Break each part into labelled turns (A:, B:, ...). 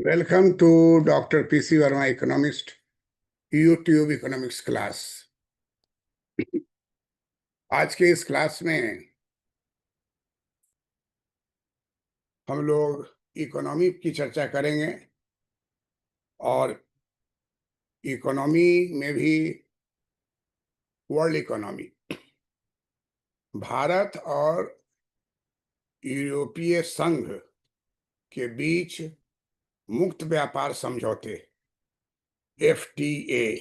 A: Welcome to Dr. P.C. Verma, economist, YouTube economics class. आज के इस क्लास में हम लोग इकोनॉमी की चर्चा करेंगे और इकोनॉमी में भी वर्ल्ड इकोनॉमी, भारत और यूरोपीय संघ के बीच मुक्त व्यापार समझौते FTA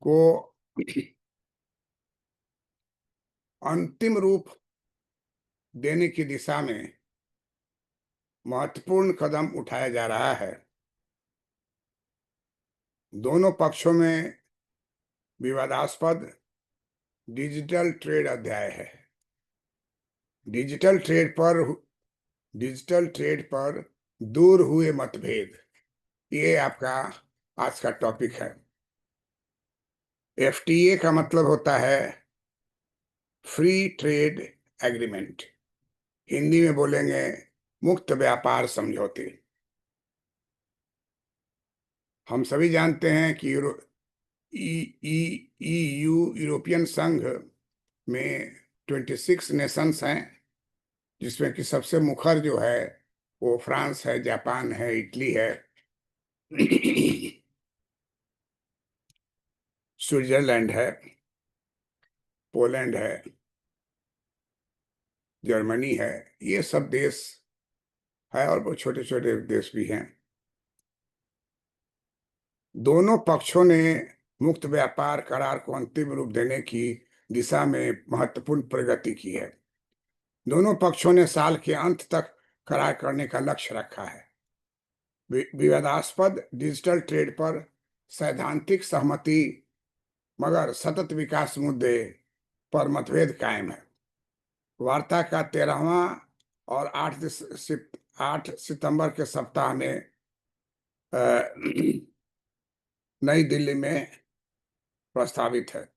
A: को अंतिम रूप देने की दिशा में महत्वपूर्ण कदम उठाया जा रहा है। दोनों पक्षों में विवादास्पद डिजिटल ट्रेड अध्याय है। डिजिटल ट्रेड पर दूर हुए मतभेद, ये आपका आज का टॉपिक है। FTA का मतलब होता है फ्री ट्रेड एग्रीमेंट, हिंदी में बोलेंगे मुक्त व्यापार समझौते। हम सभी जानते हैं कि यूरोपियन संघ में 26 नेशंस हैं, जिसमें कि सबसे मुखर जो है वो फ्रांस है, जापान है, इटली है, स्विट्जरलैंड है, पोलैंड है, जर्मनी है। ये सब देश है और बहुत छोटे छोटे देश भी हैं। दोनों पक्षों ने मुक्त व्यापार करार को अंतिम रूप देने की दिशा में महत्वपूर्ण प्रगति की है। दोनों पक्षों ने साल के अंत तक करार करने का लक्ष्य रखा है। विवादास्पद डिजिटल ट्रेड पर सैद्धांतिक सहमति, मगर सतत विकास मुद्दे पर मतभेद कायम है। वार्ता का 13वां और 8 सितंबर के सप्ताह में नई दिल्ली में प्रस्तावित है।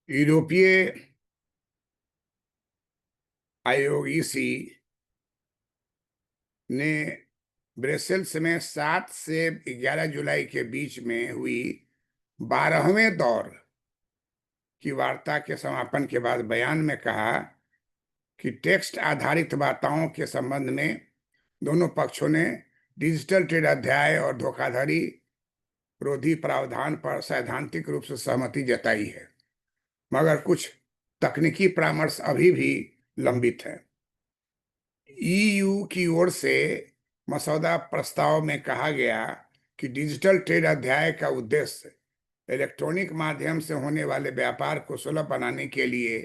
A: यूरोपीय आयोग EC ने ब्रसेल्स में 7 से 11 जुलाई के बीच में हुई 12वें दौर की वार्ता के समापन के बाद बयान में कहा कि टेक्स्ट आधारित वार्ताओं के संबंध में दोनों पक्षों ने डिजिटल ट्रेड अध्याय और धोखाधड़ी रोधी प्रावधान पर सैद्धांतिक रूप से सहमति जताई है, मगर कुछ तकनीकी परामर्श अभी भी लंबित है। EU की ओर से मसौदा प्रस्ताव में कहा गया कि डिजिटल ट्रेड अध्याय का उद्देश्य इलेक्ट्रॉनिक माध्यम से होने वाले व्यापार को सुलभ बनाने के लिए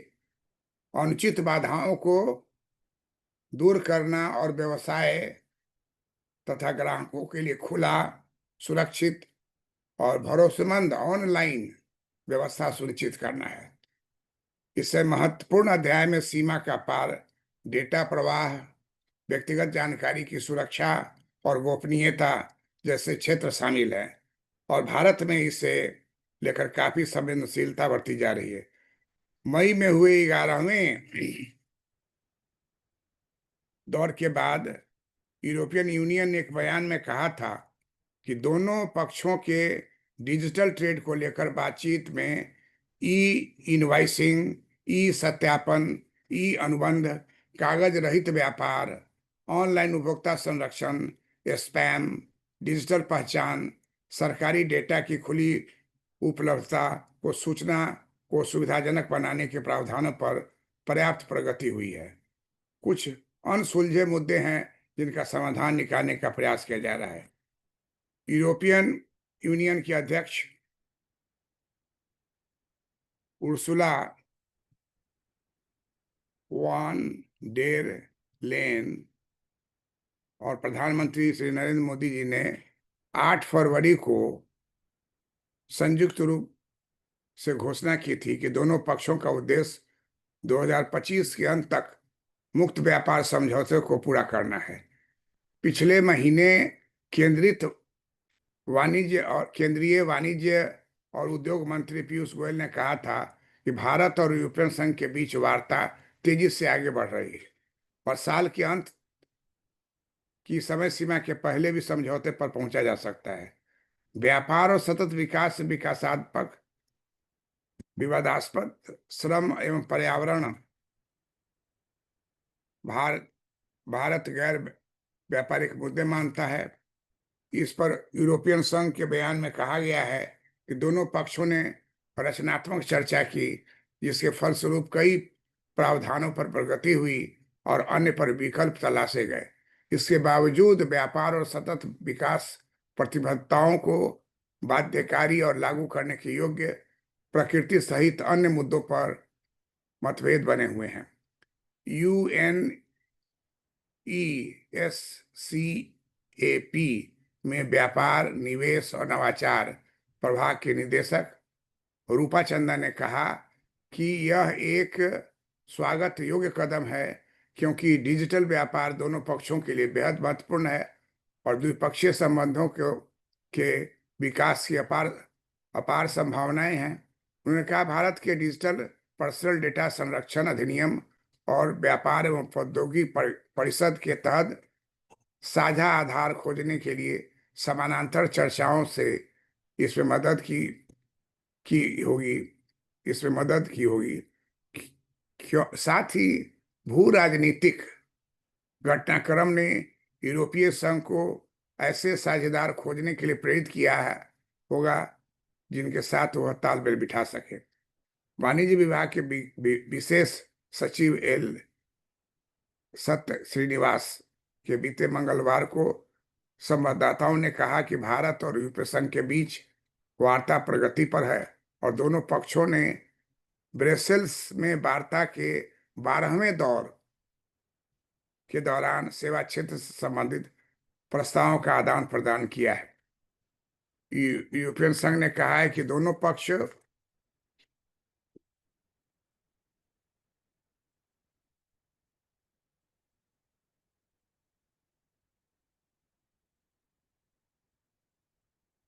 A: अनुचित बाधाओं को दूर करना और व्यवसाय तथा ग्राहकों के लिए खुला, सुरक्षित और भरोसेमंद ऑनलाइन व्यवस्था सुनिश्चित करना है। इससे महत्वपूर्ण अध्याय में सीमा का पार डेटा प्रवाह, व्यक्तिगत जानकारी की सुरक्षा और गोपनीयता जैसे क्षेत्र शामिल हैं और भारत में इसे लेकर काफी संवेदनशीलता बढ़ती जा रही है। मई में हुए 11वें दौर के बाद यूरोपियन यूनियन ने एक बयान में कहा था कि दोनों पक्षों के डिजिटल ट्रेड को लेकर बातचीत में इनवॉइसिंग, सत्यापन, अनुबंध, कागज रहित व्यापार, ऑनलाइन उपभोक्ता संरक्षण, स्पैम, डिजिटल पहचान, सरकारी डेटा की खुली उपलब्धता को सूचना को सुविधाजनक बनाने के प्रावधानों पर पर्याप्त प्रगति हुई है। कुछ अनसुलझे मुद्दे हैं जिनका समाधान निकालने का प्रयास किया जा रहा है। यूरोपियन यूनियन की अध्यक्ष उर्सुला वॉन डेर लेन और प्रधानमंत्री श्री नरेंद्र मोदी जी ने 8 फरवरी को संयुक्त रूप से घोषणा की थी कि दोनों पक्षों का उद्देश्य 2025 के अंत तक मुक्त व्यापार समझौते को पूरा करना है। पिछले महीने केंद्रित केंद्रीय वाणिज्य और उद्योग मंत्री पीयूष गोयल ने कहा था कि भारत और यूरोपियन संघ के बीच वार्ता तेजी से आगे बढ़ रही है और साल के अंत की समय सीमा के पहले भी समझौते पर पहुंचा जा सकता है। व्यापार और सतत विकास विकासात्मक विवादास्पद श्रम एवं पर्यावरण भारत भारत गैर व्यापारिक मुद्दे मानता है। इस पर यूरोपियन संघ के बयान में कहा गया है कि दोनों पक्षों ने रचनात्मक चर्चा की, जिसके फलस्वरूप कई प्रावधानों पर प्रगति हुई और अन्य पर विकल्प तलाशे गए। इसके बावजूद व्यापार और सतत विकास प्रतिबद्धताओं को बाध्यकारी और लागू करने के योग्य प्रकृति सहित अन्य मुद्दों पर मतभेद बने हुए हैं। UNESCAP में व्यापार, निवेश और नवाचार प्रभाग के निदेशक रूपा चंदा ने कहा कि यह एक स्वागत योग्य कदम है, क्योंकि डिजिटल व्यापार दोनों पक्षों के लिए बेहद महत्वपूर्ण है और द्विपक्षीय संबंधों के विकास की अपार अपार संभावनाएं हैं। उन्होंने कहा, भारत के डिजिटल पर्सनल डेटा संरक्षण अधिनियम और व्यापार एवं प्रौद्योगिकी परिषद के तहत साझा आधार खोजने के लिए समानांतर चर्चाओं से इसमें मदद की होगी इसमें मदद की होगी। क्यों साथ ही भू राजनीतिक घटनाक्रम ने यूरोपीय संघ को ऐसे साझेदार खोजने के लिए प्रेरित किया है होगा जिनके साथ वह तालमेल बिठा सके। वाणिज्य विभाग के विशेष सचिव एल सत्य श्रीनिवास के बीते मंगलवार को संवाददाताओं ने कहा कि भारत और यूरोपीय संघ के बीच वार्ता प्रगति पर है और दोनों पक्षों ने ब्रसेल्स में वार्ता के 12वें दौर के दौरान सेवा क्षेत्र से संबंधित प्रस्तावों का आदान प्रदान किया है। यूरोपियन संघ ने कहा है कि दोनों पक्ष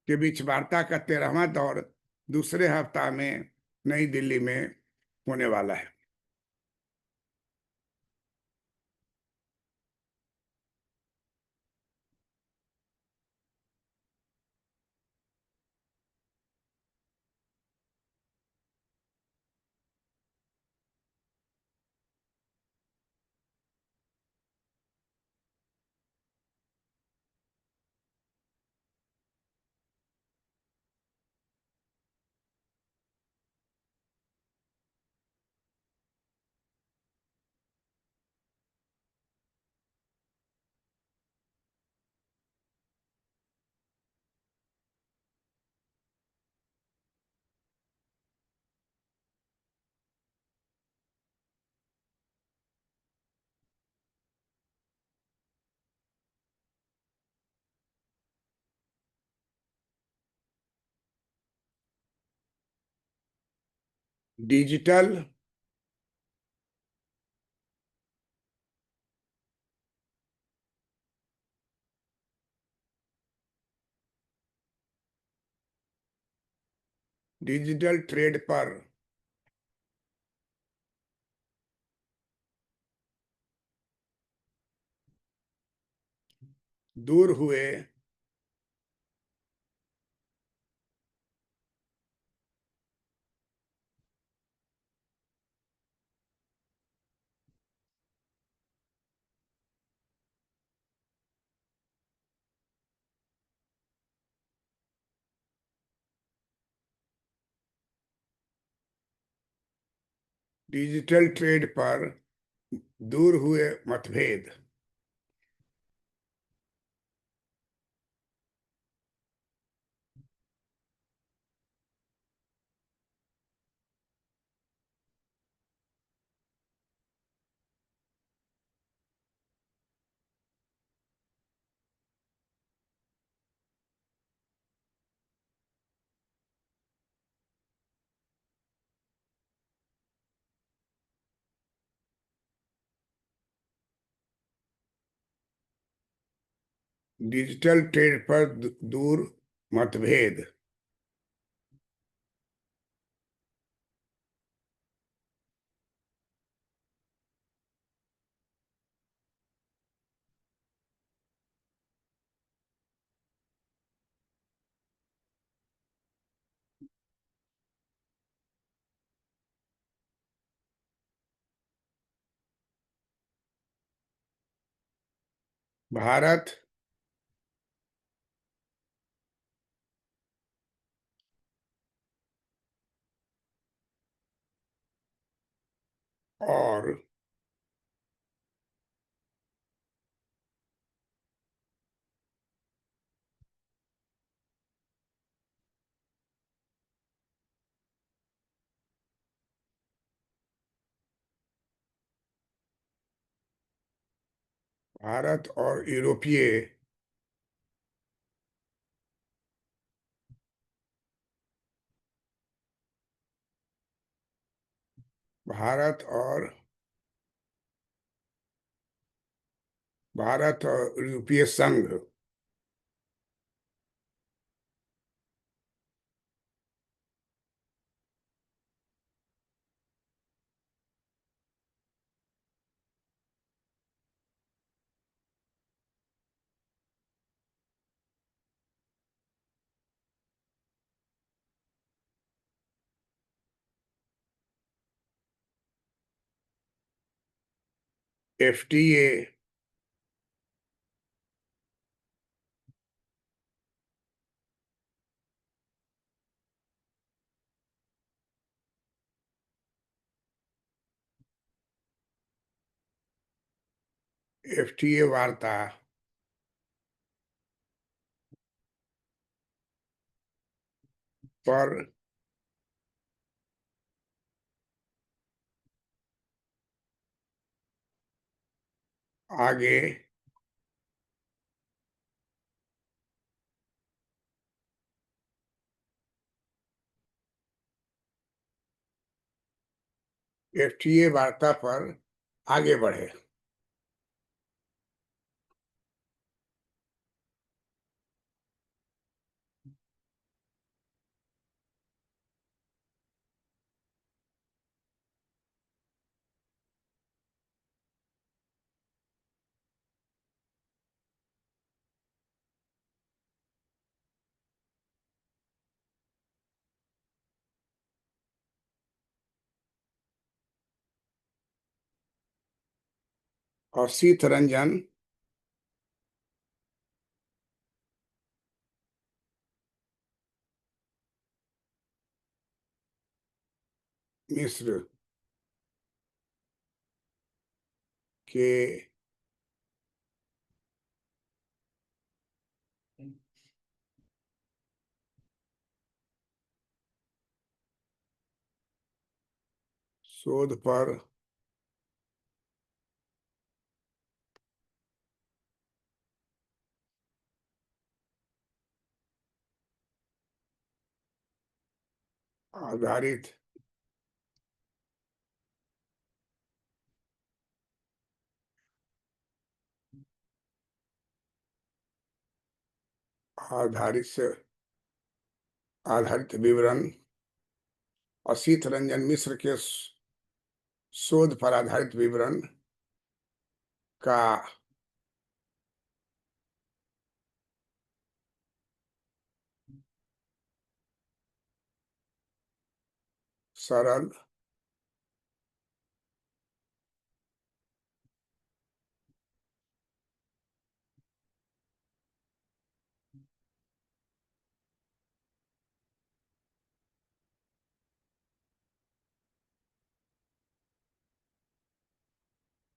A: के बीच वार्ता का 13वां दौर दूसरे हफ्ता में नई दिल्ली में होने वाला है। डिजिटल डिजिटल ट्रेड पर दूर हुए डिजिटल ट्रेड पर दूर हुए मतभेद। डिजिटल ट्रेड पर दूर मतभेद। भारत और भारत और यूरोपीय भारत और भारत और यूरोपीय संघ एफटीए एफटीए वार्ता पर आगे एफटीए वार्ता पर आगे बढ़े। और सीतरंजन मिश्र के शोध पर आधारित आधारित से आधारित विवरण और सीतरंजन मिश्र के शोध पर आधारित विवरण का सरल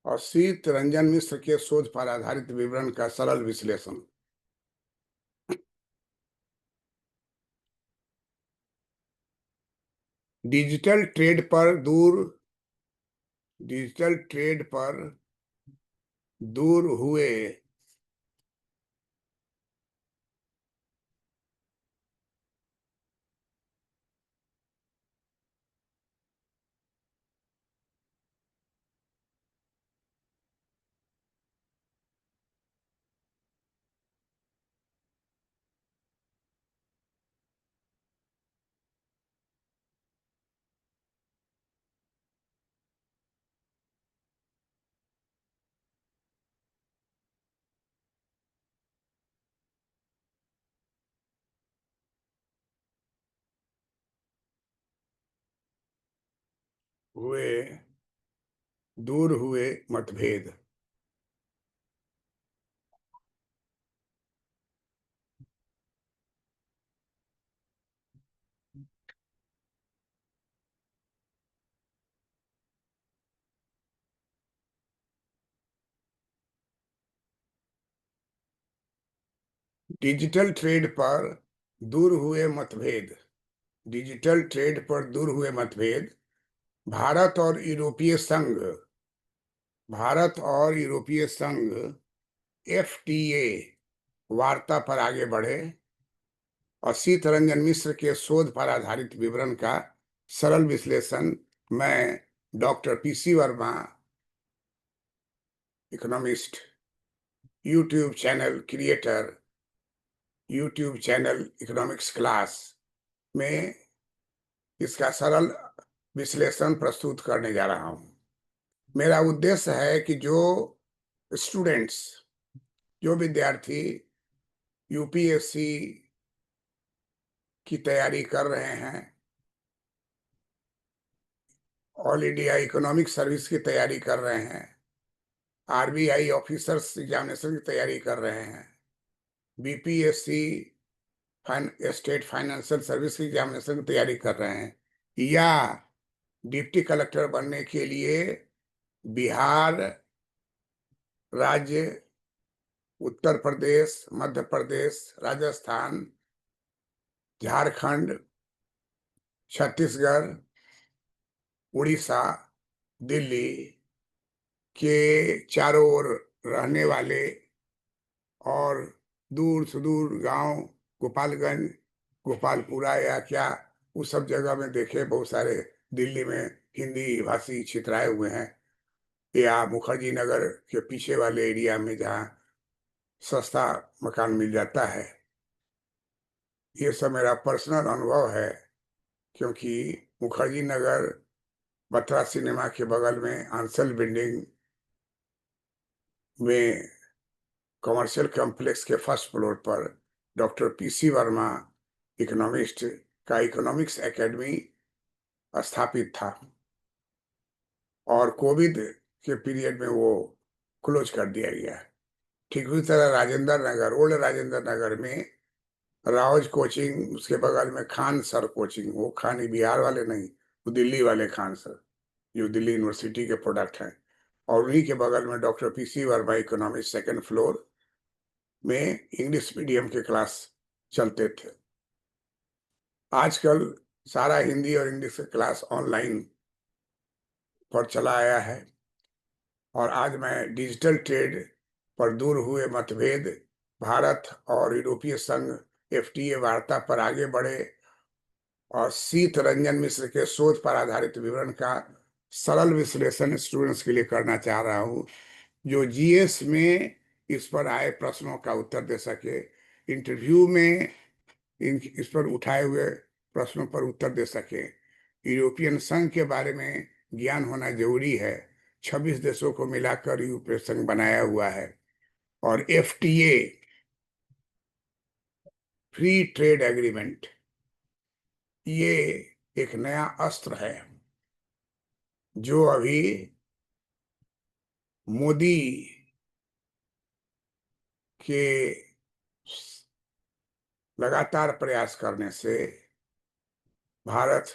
A: और सीतरंजन मिश्र के शोध पर आधारित विवरण का सरल विश्लेषण। डिजिटल ट्रेड पर दूर डिजिटल ट्रेड पर दूर हुए हुए दूर हुए मतभेद। डिजिटल ट्रेड पर दूर हुए मतभेद। डिजिटल ट्रेड पर दूर हुए मतभेद। भारत और यूरोपीय संघ भारत और यूरोपीय संघ एफटीए वार्ता पर आगे बढ़े और सीतरंजन मिश्र के शोध पर आधारित विवरण का सरल विश्लेषण। मैं doctor PC Verma, economist, YouTube channel creator, YouTube channel economics class में इसका सरल विश्लेषण प्रस्तुत करने जा रहा हूं। मेरा उद्देश्य है कि स्टूडेंट्स जो विद्यार्थी यूपीएससी की तैयारी कर रहे हैं, ऑल इंडिया इकोनॉमिक सर्विस की तैयारी कर रहे हैं, आरबीआई ऑफिसर्स एग्जामिनेशन की तैयारी कर रहे हैं, बीपीएससी स्टेट फाइनेंशियल सर्विस की एग्जामिनेशन की तैयारी कर रहे हैं, या डिप्टी कलेक्टर बनने के लिए बिहार राज्य, उत्तर प्रदेश, मध्य प्रदेश, राजस्थान, झारखंड, छत्तीसगढ़, उड़ीसा, दिल्ली के चारों ओर रहने वाले और दूर सुदूर गांव, गोपालगंज, गोपालपुरा या क्या, उस सब जगह में देखे बहुत सारे दिल्ली में हिंदी भाषी छितराए हुए हैं, या मुखर्जी नगर के पीछे वाले एरिया में जहाँ सस्ता मकान मिल जाता है। ये सब मेरा पर्सनल अनुभव है, क्योंकि मुखर्जी नगर बत्रा सिनेमा के बगल में आंसल बिल्डिंग में कमर्शियल कॉम्प्लेक्स के फर्स्ट फ्लोर पर डॉक्टर पीसी वर्मा इकोनॉमिस्ट का इकोनॉमिक्स एकेडमी स्थापित था, और कोविड के पीरियड में वो क्लोज कर दिया गया। ठीक उसी तरह राजेंद्र नगर, ओल्ड राजेंद्र नगर में राउज कोचिंग, उसके बगल में खान सर कोचिंग, वो खान बिहार वाले नहीं, वो दिल्ली वाले खान सर जो दिल्ली यूनिवर्सिटी के प्रोडक्ट हैं, और उन्हीं के बगल में doctor PC Verma economics second floor में इंग्लिश मीडियम के क्लास चलते थे। आजकल सारा हिंदी और इंग्लिश का क्लास ऑनलाइन पर चला आया है, और आज मैं डिजिटल ट्रेड पर दूर हुए मतभेद, भारत और यूरोपीय संघ एफटीए वार्ता पर आगे बढ़े और सीतरंजन मिश्र के शोध पर आधारित विवरण का सरल विश्लेषण स्टूडेंट्स के लिए करना चाह रहा हूं, जो जीएस में इस पर आए प्रश्नों का उत्तर दे सके, इंटरव्यू में इस पर उठाए हुए प्रश्नों पर उत्तर दे सके। यूरोपियन संघ के बारे में ज्ञान होना जरूरी है। 26 देशों को मिलाकर यूरोपीय संघ बनाया हुआ है, और एफटीए फ्री ट्रेड एग्रीमेंट ये एक नया अस्त्र है जो अभी मोदी के लगातार प्रयास करने से भारत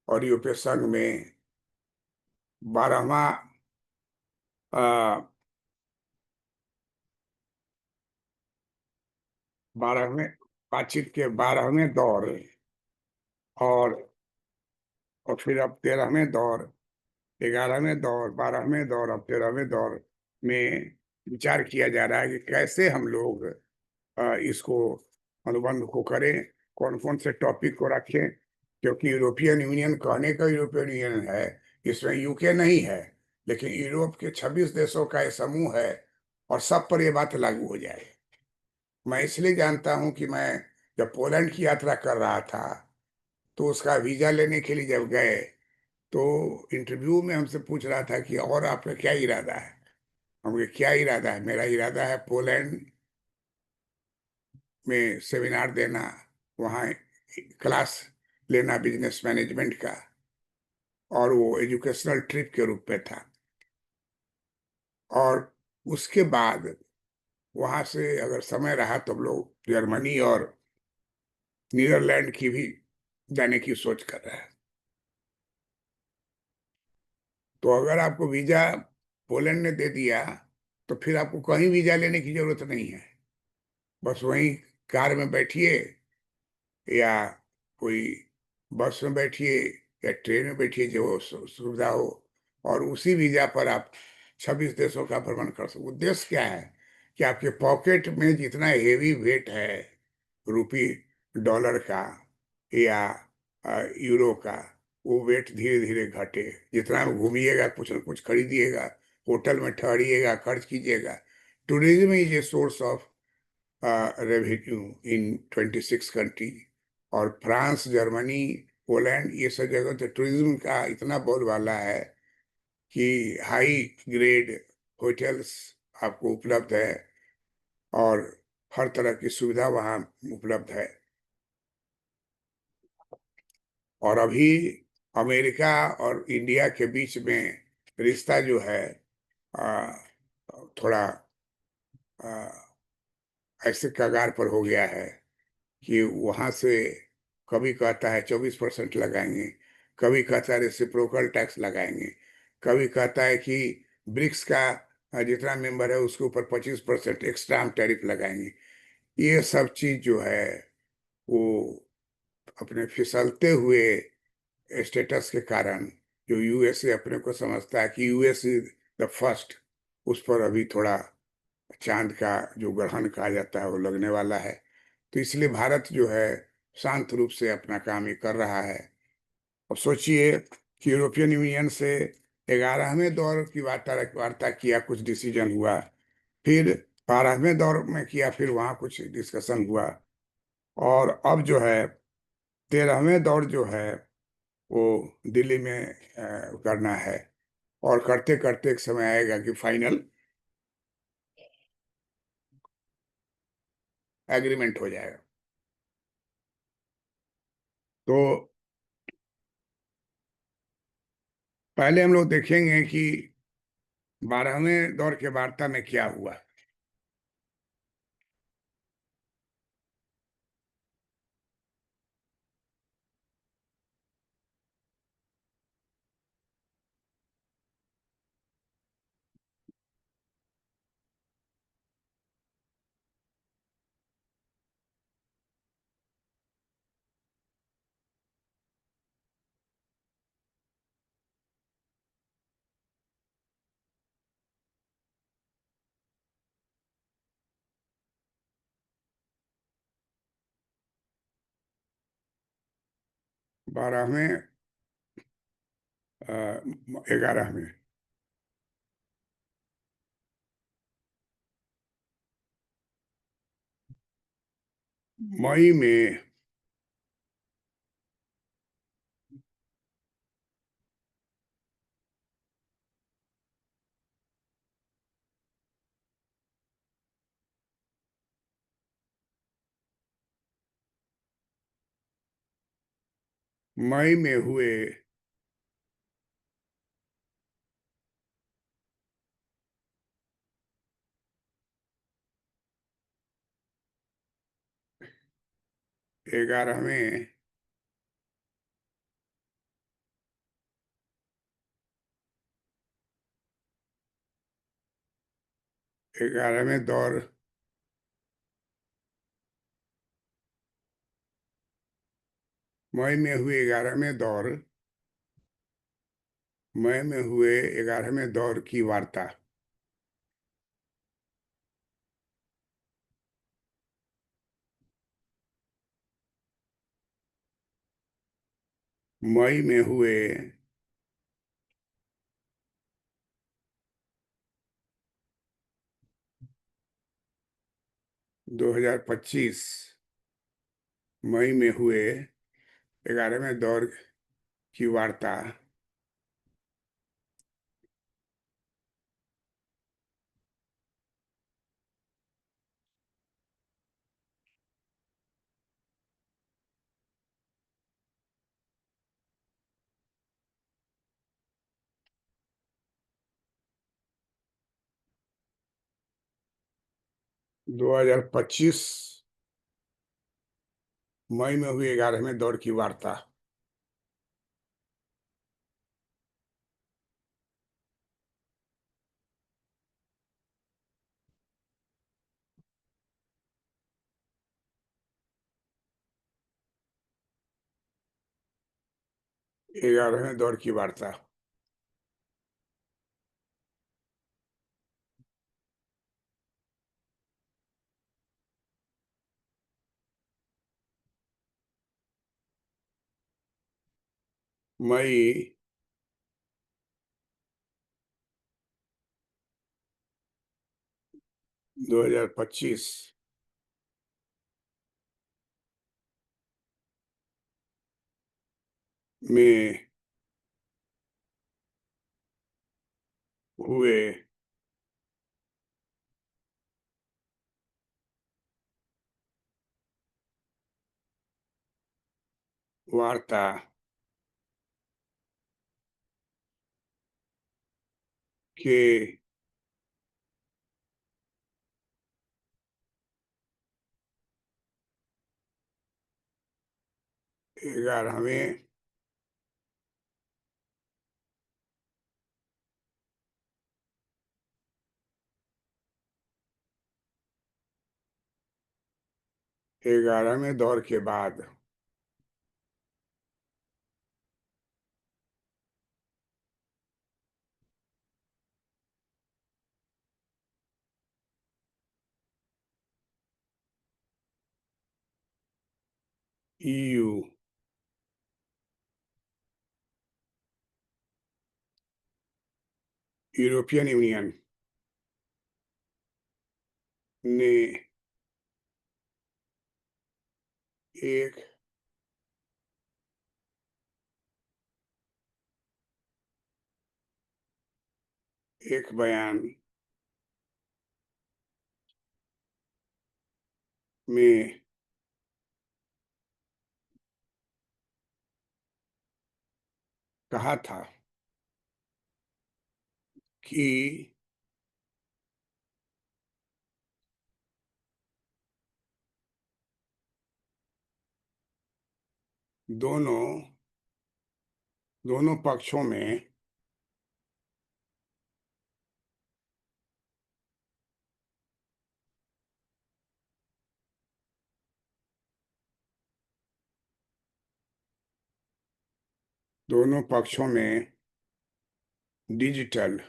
A: और यूरोपीय संघ में 12वां 12वें बातचीत के 12वें दौर, और फिर अब 13वें दौर, 11वें दौर, 12वें दौर, अब 13वें दौर में विचार किया जा रहा है कि कैसे हम लोग इसको अनुबंध को करें, कौन कौन से टॉपिक को रखें, क्योंकि यूरोपियन यूनियन कहने का यूरोपियन यूनियन है, इसमें यूके नहीं है, लेकिन यूरोप के 26 देशों का ये समूह है, और सब पर ये बात लागू हो जाए। मैं इसलिए जानता हूं कि मैं जब पोलैंड की यात्रा कर रहा था, तो उसका वीजा लेने के लिए जब गए, तो इंटरव्यू में हमसे पूछ रहा था कि और आपका क्या इरादा है। हमने क्या इरादा है, मेरा इरादा है पोलैंड में सेमिनार देना, वहाँ क्लास लेना बिजनेस मैनेजमेंट का, और वो एजुकेशनल ट्रिप के रूप में था। और उसके बाद वहां से अगर समय रहा तो हम लोग जर्मनी और नीदरलैंड की भी जाने की सोच कर रहे हैं। तो अगर आपको वीजा पोलैंड ने दे दिया तो फिर आपको कहीं वीजा लेने की जरूरत नहीं है। बस वहीं कार में बैठिए या कोई बस में बैठिए या ट्रेन में बैठिए, जो सुविधा हो, और उसी वीजा पर आप 26 देशों का भ्रमण कर सकते। उद्देश्य क्या है कि आपके पॉकेट में जितना हेवी वेट है रुपी, डॉलर का या यूरो का, वो वेट धीरे धीरे घटे। जितना घूमिएगा, कुछ न कुछ खरीदिएगा, होटल में ठहरिएगा, खर्च कीजिएगा। Tourism is a source of revenue in 26 country. और फ्रांस, जर्मनी, पोलैंड, ये सब जगह तो टूरिज्म का इतना बोलबाला है कि हाई ग्रेड होटल्स आपको उपलब्ध है और हर तरह की सुविधा वहाँ उपलब्ध है। और अभी अमेरिका और इंडिया के बीच में रिश्ता जो है आ, थोड़ा आ, ऐसे कगार पर हो गया है कि वहां से कभी कहता है 24% लगाएंगे, कभी कहता है रेसिप्रोकल टैक्स लगाएंगे, कभी कहता है कि ब्रिक्स का जितना मेंबर है उसके ऊपर 25% एक्स्ट्रा हम टैरिफ लगाएंगे। ये सब चीज जो है वो अपने फिसलते हुए स्टेटस के कारण, जो यूएसए अपने को समझता है कि यूएस इज द फर्स्ट, उस पर अभी थोड़ा चांद का जो ग्रहण कहा जाता है वो लगने वाला है। तो इसलिए भारत जो है शांत रूप से अपना काम ही कर रहा है। अब सोचिए कि यूरोपियन यूनियन से 11वें दौर की वार्ता वार्ता किया, कुछ डिसीजन हुआ, फिर 12वें दौर में किया, फिर वहाँ कुछ डिस्कशन हुआ, और अब जो है 13वें दौर जो है वो दिल्ली में करना है। और करते करते एक समय आएगा कि फाइनल एग्रीमेंट हो जाएगा। तो पहले हम लोग देखेंगे कि 12वें दौर के वार्ता में क्या हुआ। बारहवें 11वें मई में, मई में हुए 11वें ग्यारहवें दौर, मई में हुए 11वें दौर, मई में हुए 11वें दौर की वार्ता, मई में हुए 2025, मई में हुए 11वें दौर की वार्ता 2025 मई में हुई 11वें दौर की वार्ता। 11वें दौर की वार्ता। मई 2025 में हुए वार्ता के 11वें दौर के बाद ईयू यूरोपियन यूनियन ने एक एक बयान में कहा था कि दोनों दोनों पक्षों में दोनों पक्षों में डिजिटल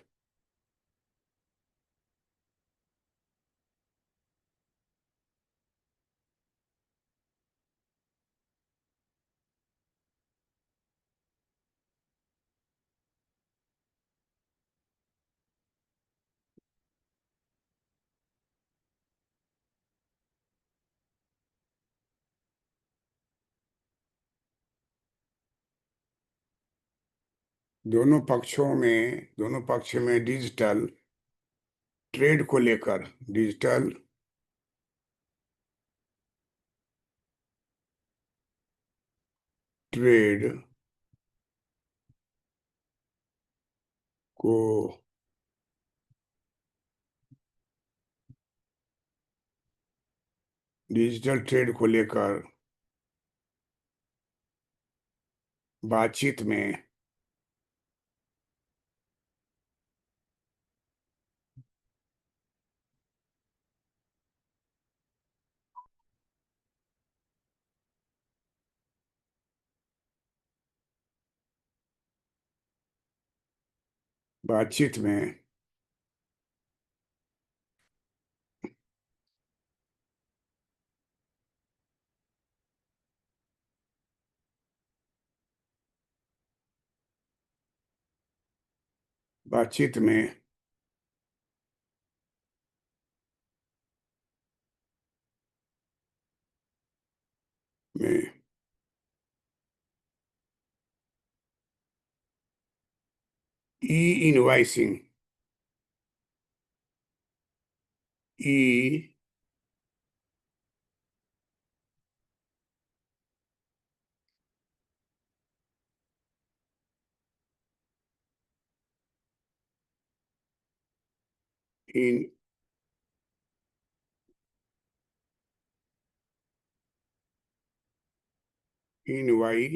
A: दोनों पक्ष में डिजिटल ट्रेड को लेकर डिजिटल ट्रेड को डिजिटल ट्रेड को लेकर बातचीत में बातचीत में बातचीत में ई इनवाइसिंग ई इन इन वाई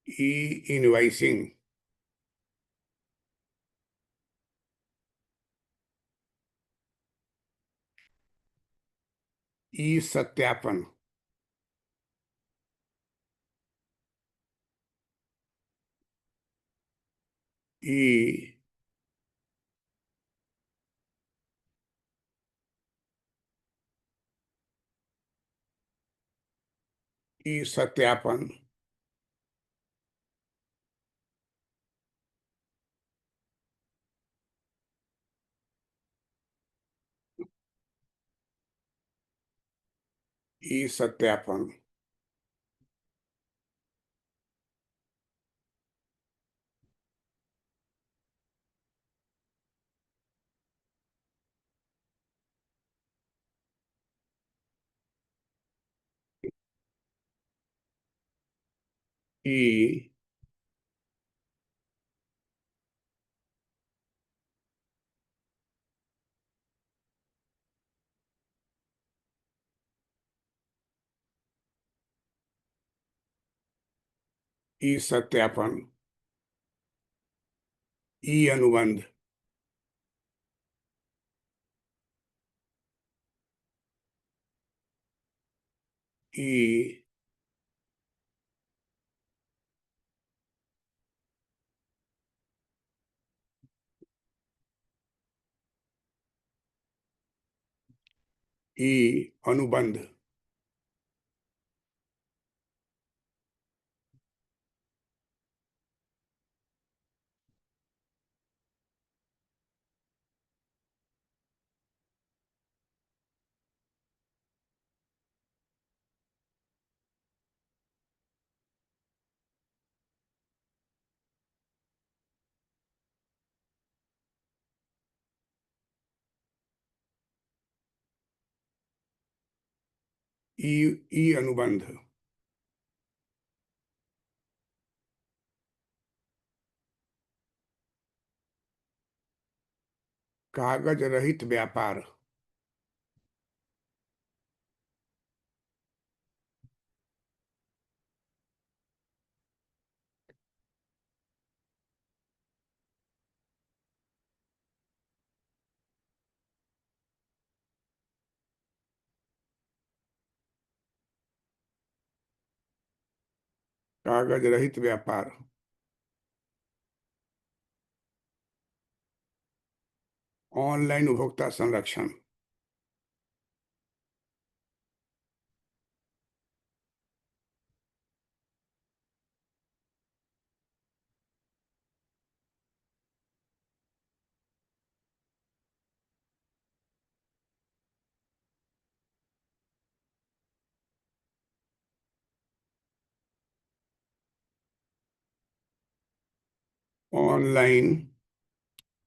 A: ई इनवाइसिंग ई सत्यापन ई ई सत्यापन ई सत्यापन ई ई सत्यापन ई अनुबंध ई ई अनुबंध ई ई अनुबंध कागज रहित व्यापार कागज रहित व्यापार ऑनलाइन उपभोक्ता संरक्षण ऑनलाइन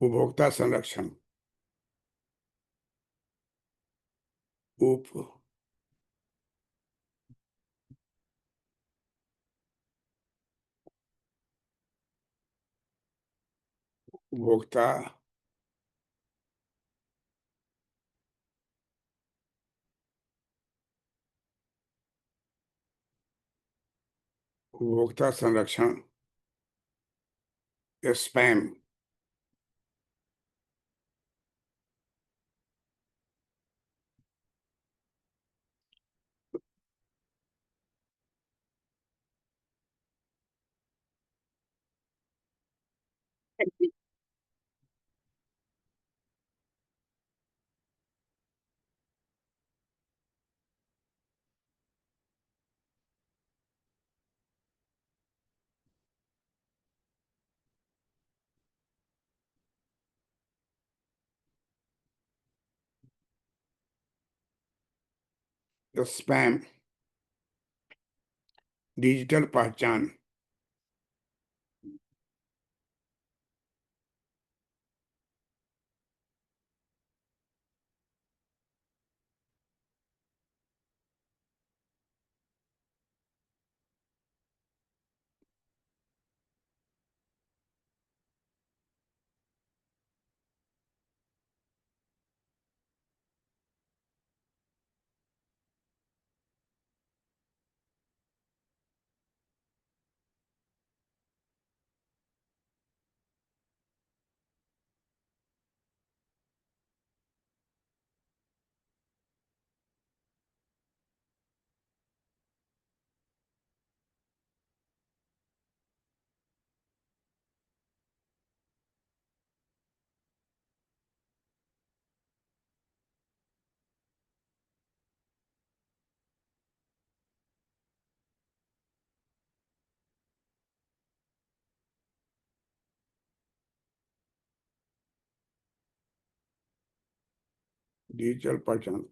A: उपभोक्ता संरक्षण उपभोक्ता उपभोक्ता संरक्षण स्पैम स्पैम डिजिटल पहचान डिजिटल पहचान।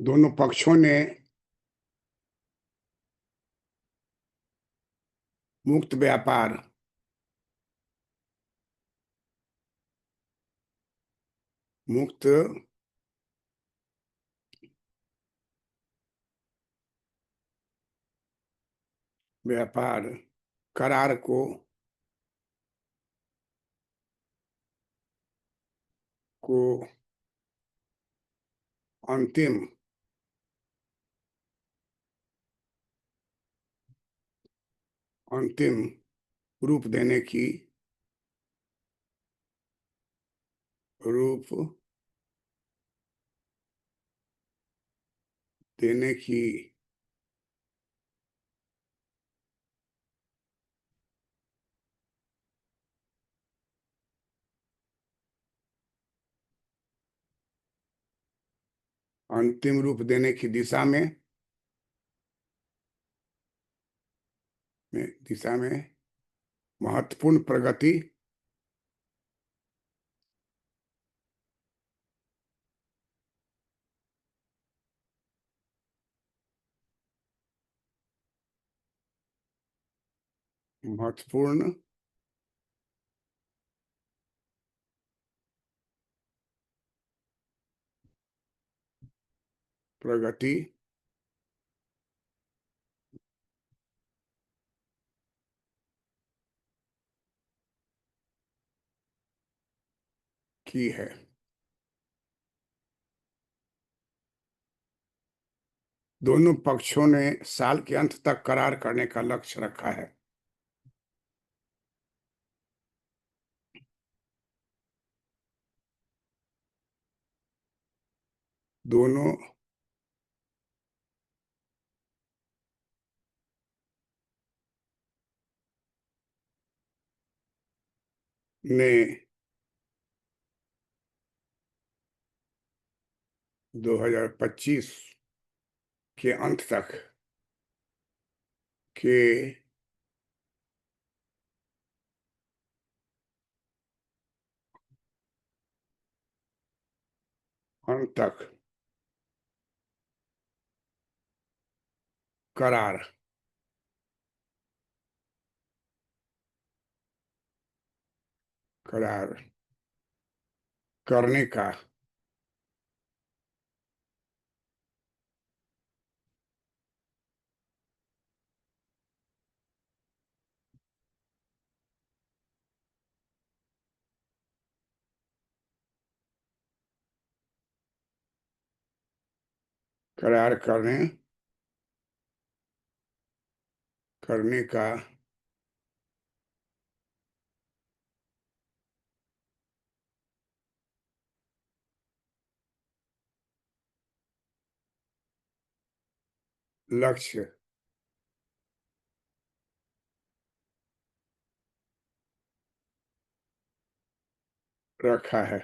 A: दोनों पक्षों ने मुक्त व्यापार, मुक्त व्यापार करार को अंतिम अंतिम रूप देने की रूप देने की अंतिम रूप देने की दिशा में महत्वपूर्ण प्रगति महत्वपूर्ण प्रगति की है। दोनों पक्षों ने साल के अंत तक करार करने का लक्ष्य रखा है। दोनों ने 2025 के अंत तक के अंत तक करार करार करने का करार करने का लक्ष्य रखा है।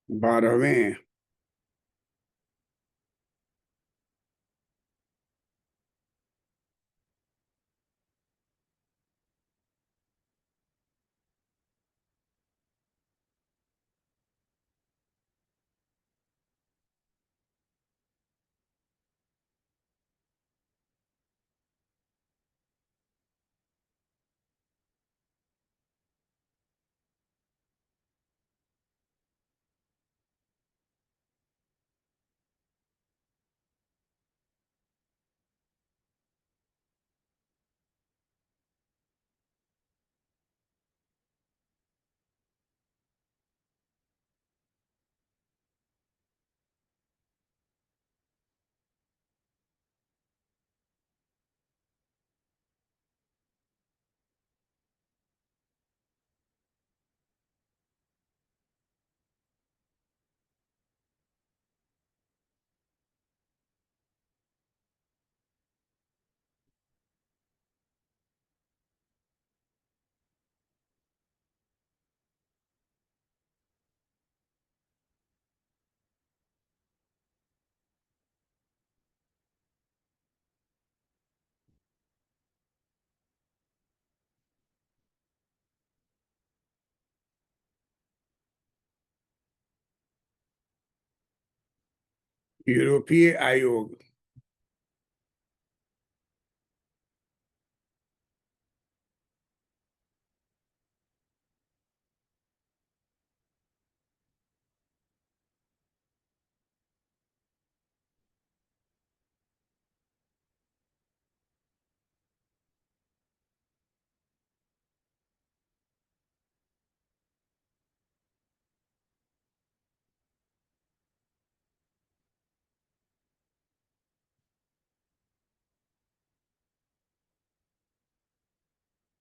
A: 12वें यूरोपीय आयोग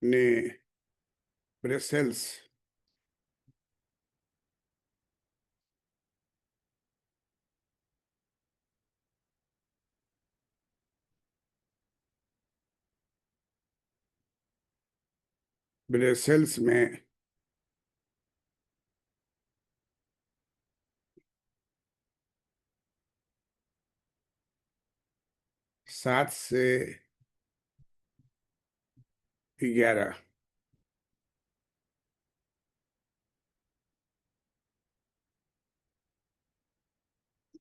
A: ने ब्रसेल्स ब्रसेल्स में 7 से 11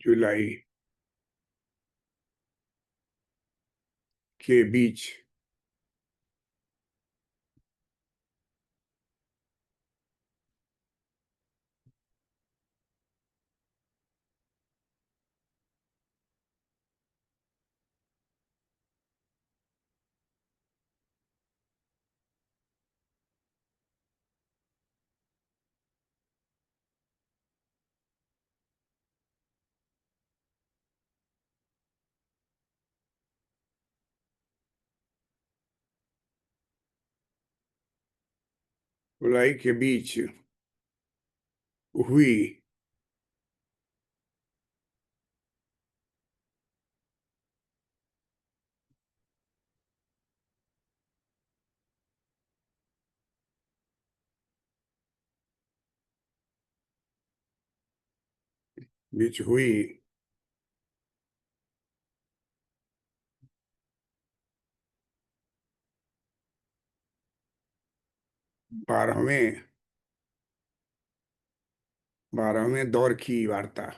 A: जुलाई के बीच जुलाई के बीच हुई बीच हुई 12वें 12वें दौर की वार्ता।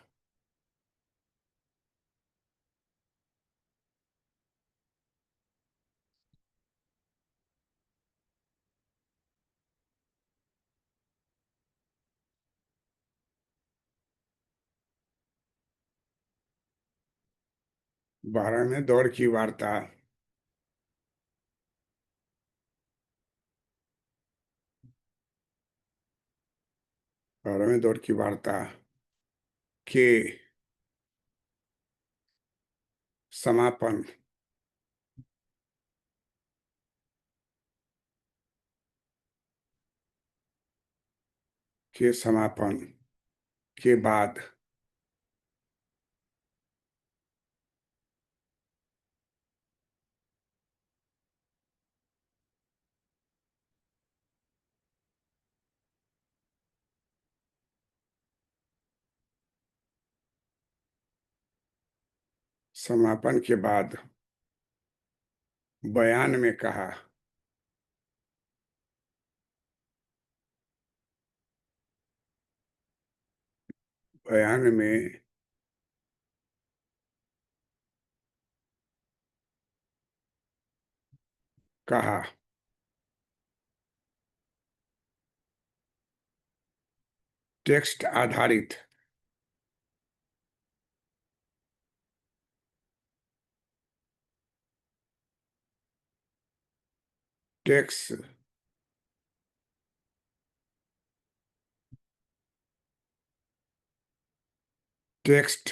A: 12वें दौर की वार्ता 12वें दौर की वार्ता के समापन के समापन के बाद समापन के बाद बयान में कहा बयान में कहा टेक्स्ट आधारित टेक्स्ट टेक्स्ट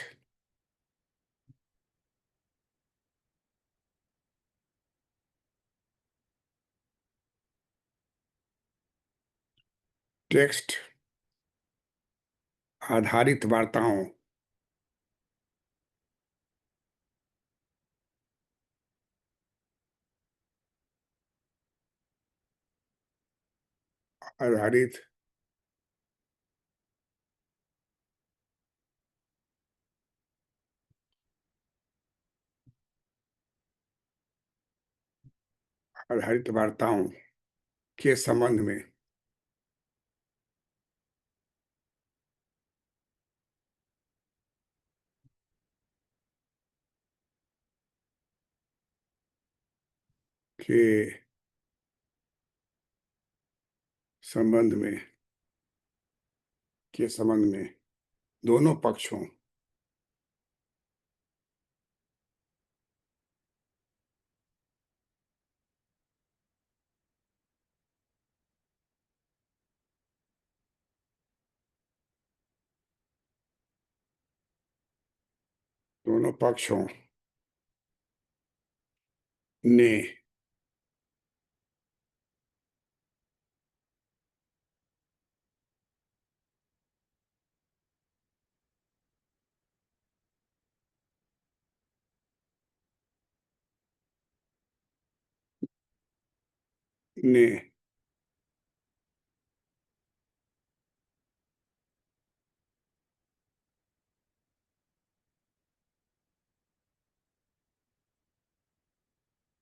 A: टेक्स्ट आधारित वार्ताओं आधारित आधारित वार्ताओं के संबंध में के संबंध में दोनों पक्षों दोनों पक्षों ने ने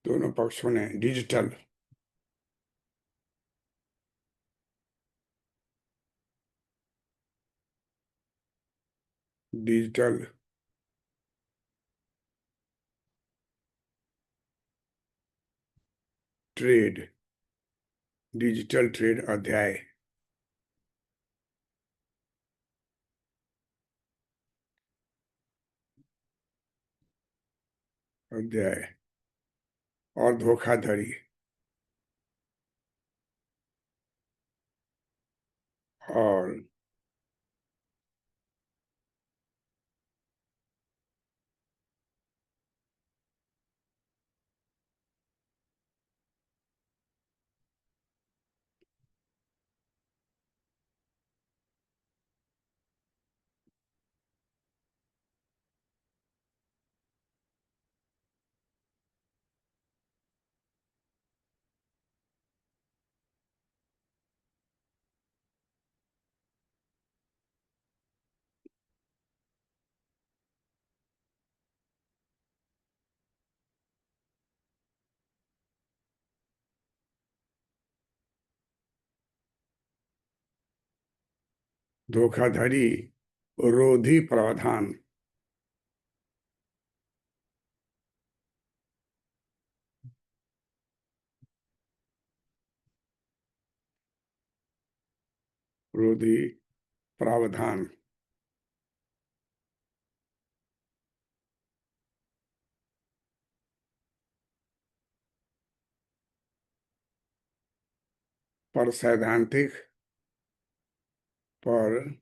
A: दोनों पक्षों ने डिजिटल ट्रेड अध्याय अध्याय और धोखाधड़ी और धोखाधड़ी रोधी प्रावधान रोधी प्रावधान पर पर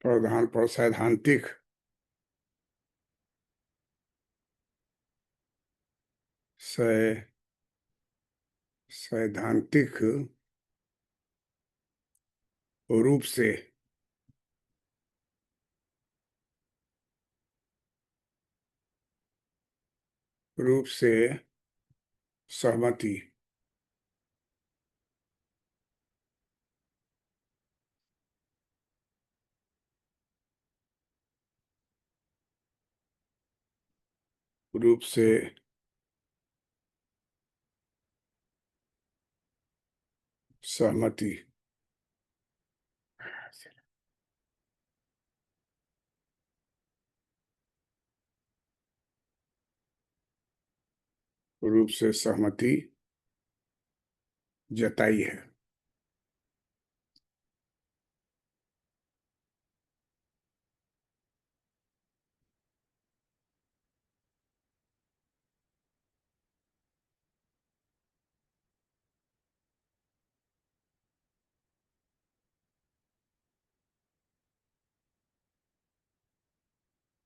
A: प्रावधान पर सैद्धांतिक रूप से रूप से सहमति रूप से सहमति रूप से सहमति जताई है।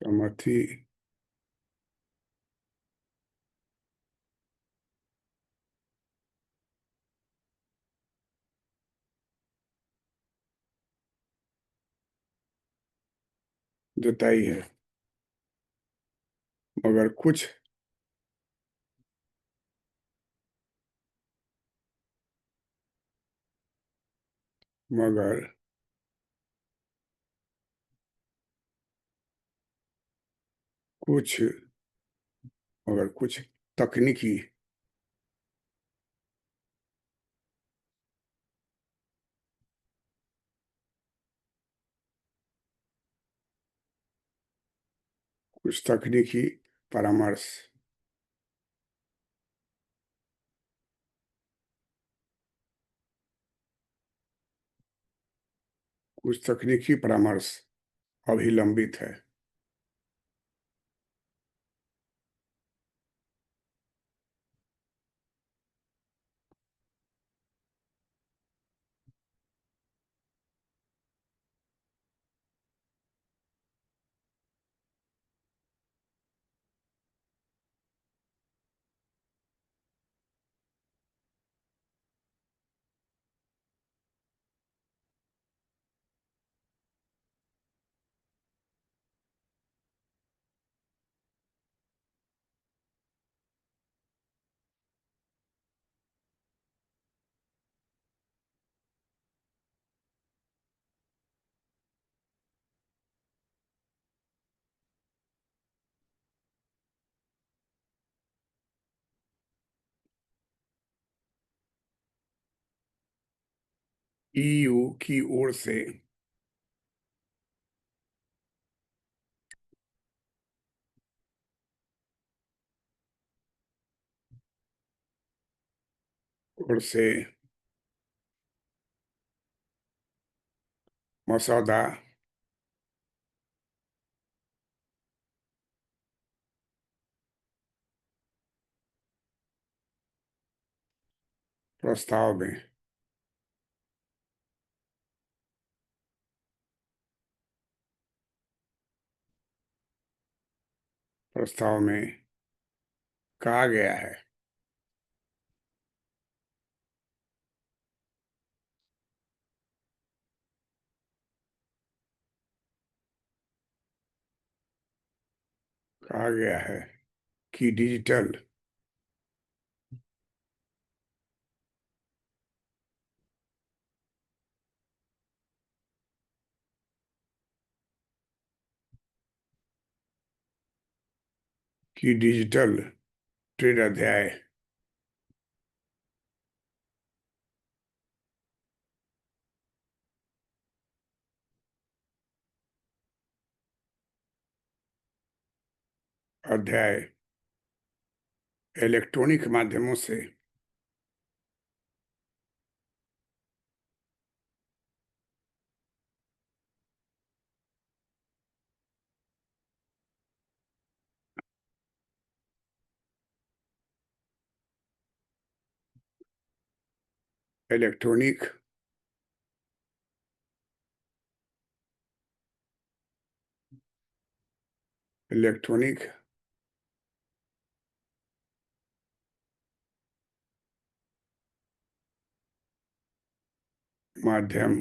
A: सहमति जुताई है, मगर कुछ मगर कुछ मगर कुछ तकनीकी कुछ तकनीकी परामर्श कुछ तकनीकी परामर्श अभी लंबित है। ईयू की ओर से मसौदा प्रस्ताव में प्रस्ताव में कहा गया है। कहा गया है कि डिजिटल ट्रेड अध्याय इलेक्ट्रॉनिक माध्यमों से इलेक्ट्रॉनिक इलेक्ट्रॉनिक माध्यम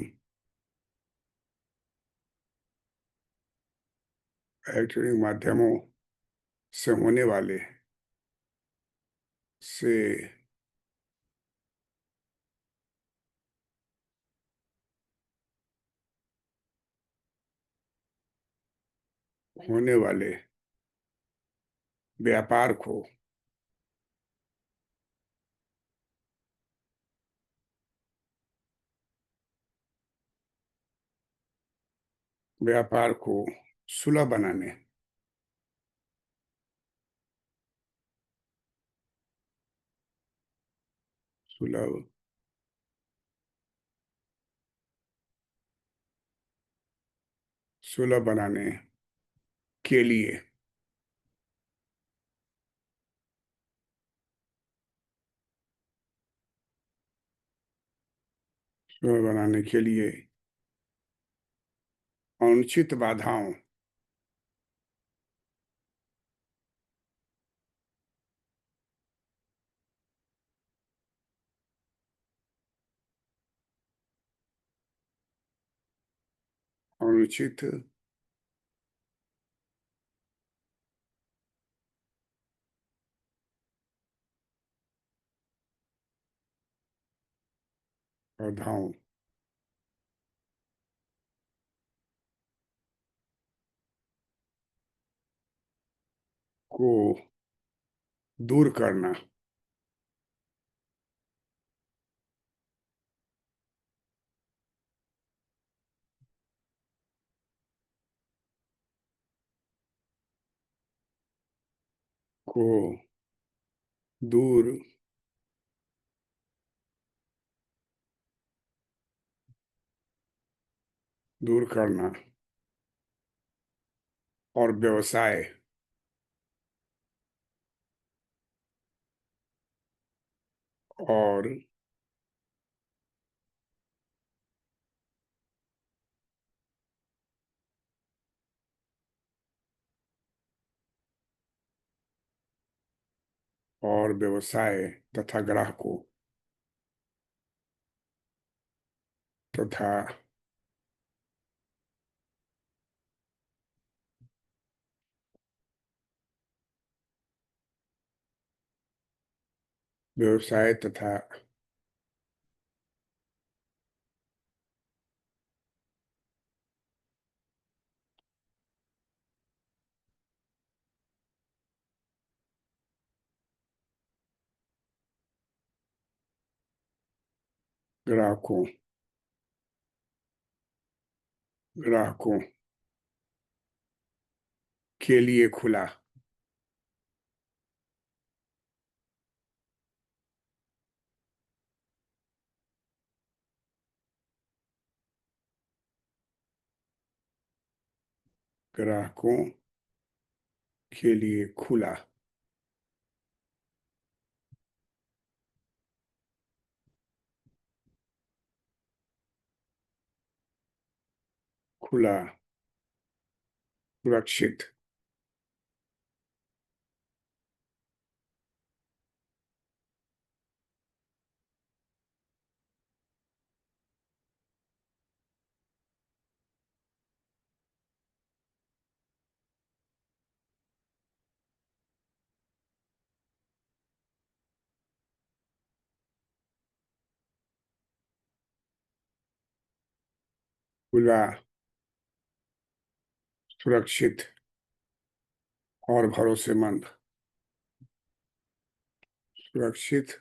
A: इलेक्ट्रॉनिक माध्यमों से से होने वाले व्यापार को व्यापार को सुलभ बनाने सुलभ सुलभ बनाने के लिए सुलभ बनाने के लिए अनुचित बाधाओं अनुचित बाधाओं को दूर करना, को दूर दूर करना, और व्यवसाय और व्यवसाय तथा ग्राहकों तथा व्यवसाय तथा ग्राहकों ग्राहकों के लिए खुला, ग्राहकों के लिए खुला, खुला, सुरक्षित, खुला, सुरक्षित और भरोसेमंद, सुरक्षित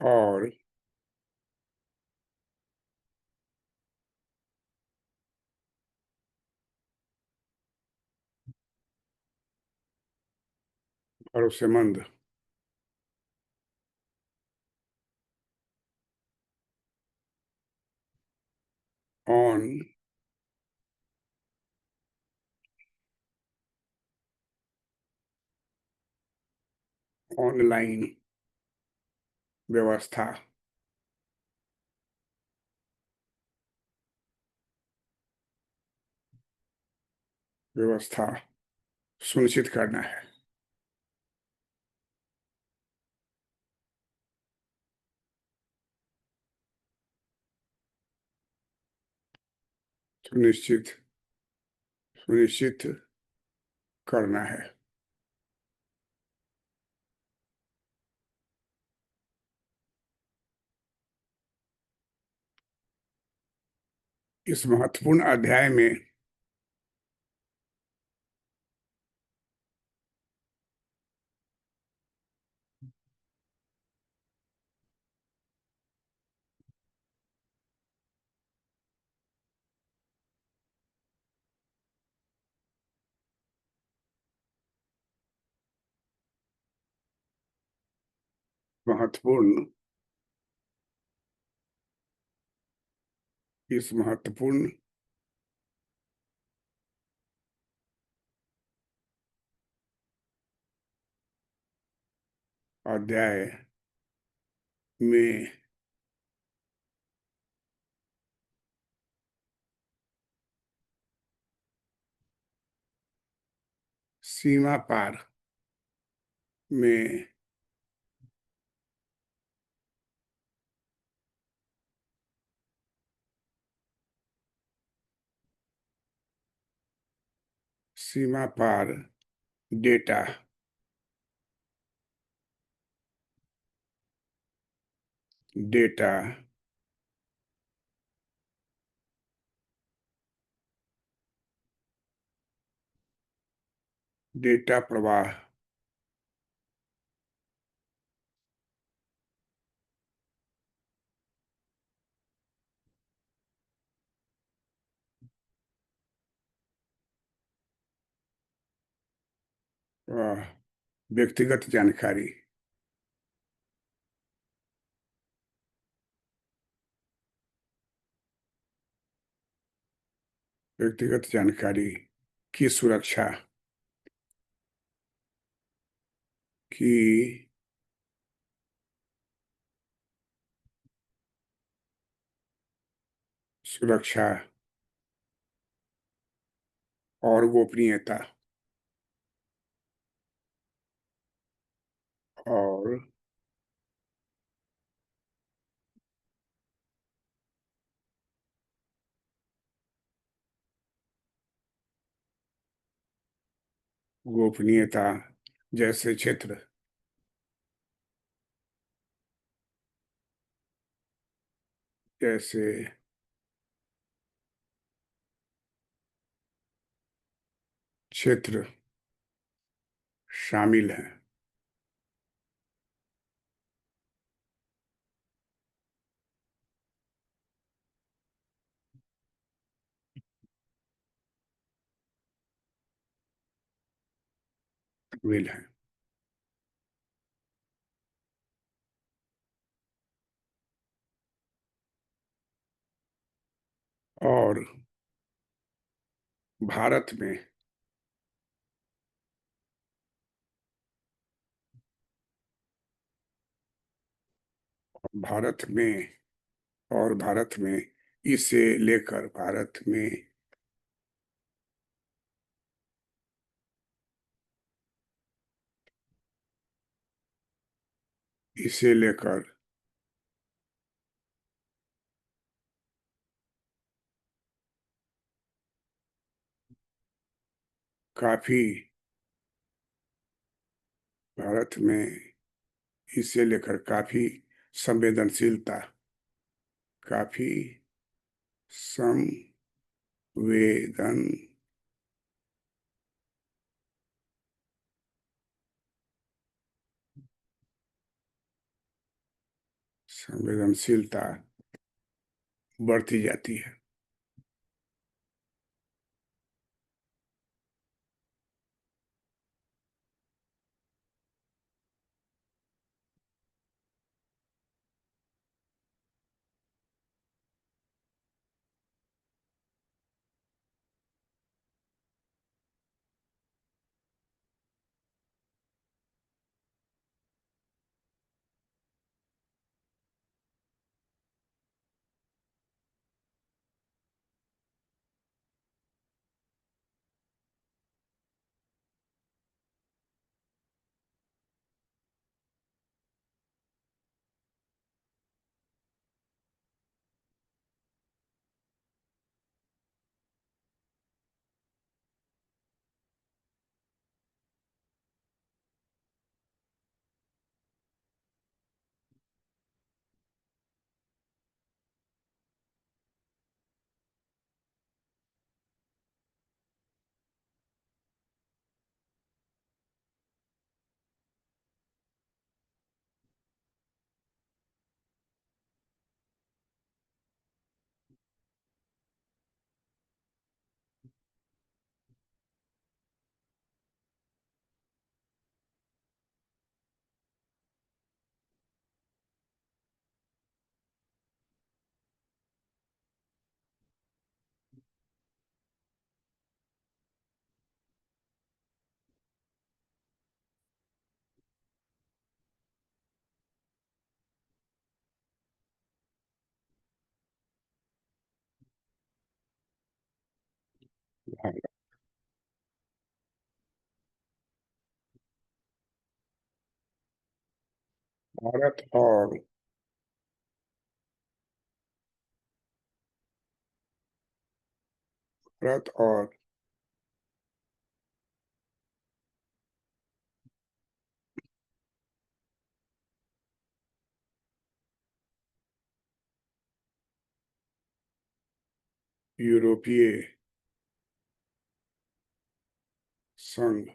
A: और भरोसेमंद, ऑन ऑनलाइन व्यवस्था, व्यवस्था सुनिश्चित करना है, सुनिश्चित सुनिश्चित करना है। इस महत्वपूर्ण अध्याय में महत्वपूर्ण इस महत्वपूर्ण अध्याय में सीमा पार में सीमा पार डेटा। डेटा। डेटा प्रवाह। वाह। व्यक्तिगत जानकारी। व्यक्तिगत जानकारी की सुरक्षा। की सुरक्षा और गोपनीयता। और गोपनीयता जैसे क्षेत्र। जैसे क्षेत्र शामिल हैं। शामिल हैं। और भारत में। भारत में। और भारत में इसे लेकर भारत में इसे लेकर काफी। भारत में इसे लेकर काफी संवेदनशीलता। काफी संवेदन संवेदनशीलता बढ़ती जाती है। भारत और भारत और यूरोपीय संघ,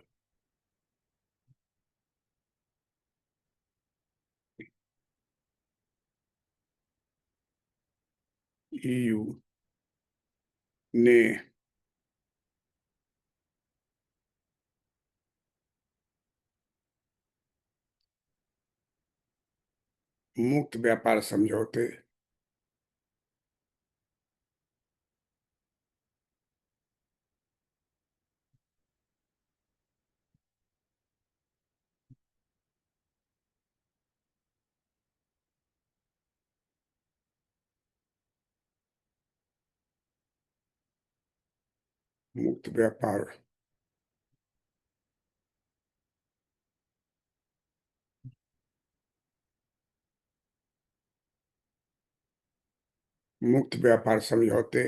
A: ईयू ने मुक्त व्यापार समझौते मुक्त व्यापार मुक्त व्यापार समझौते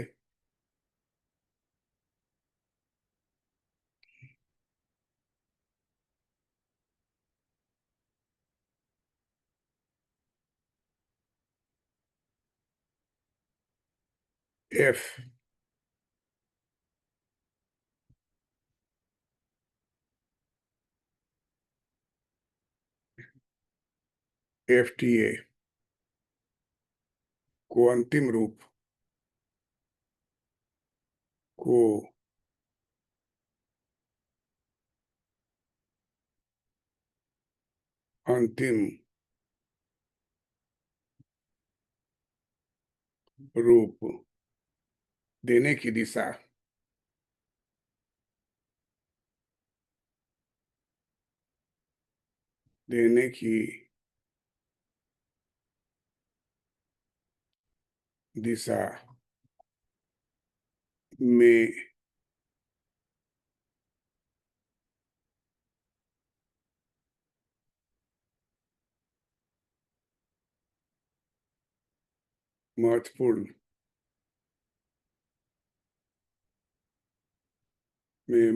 A: एफ एफटीए को अंतिम रूप को अंतिम रूप देने की दिशा देने की दिशा में महत्वपूर्ण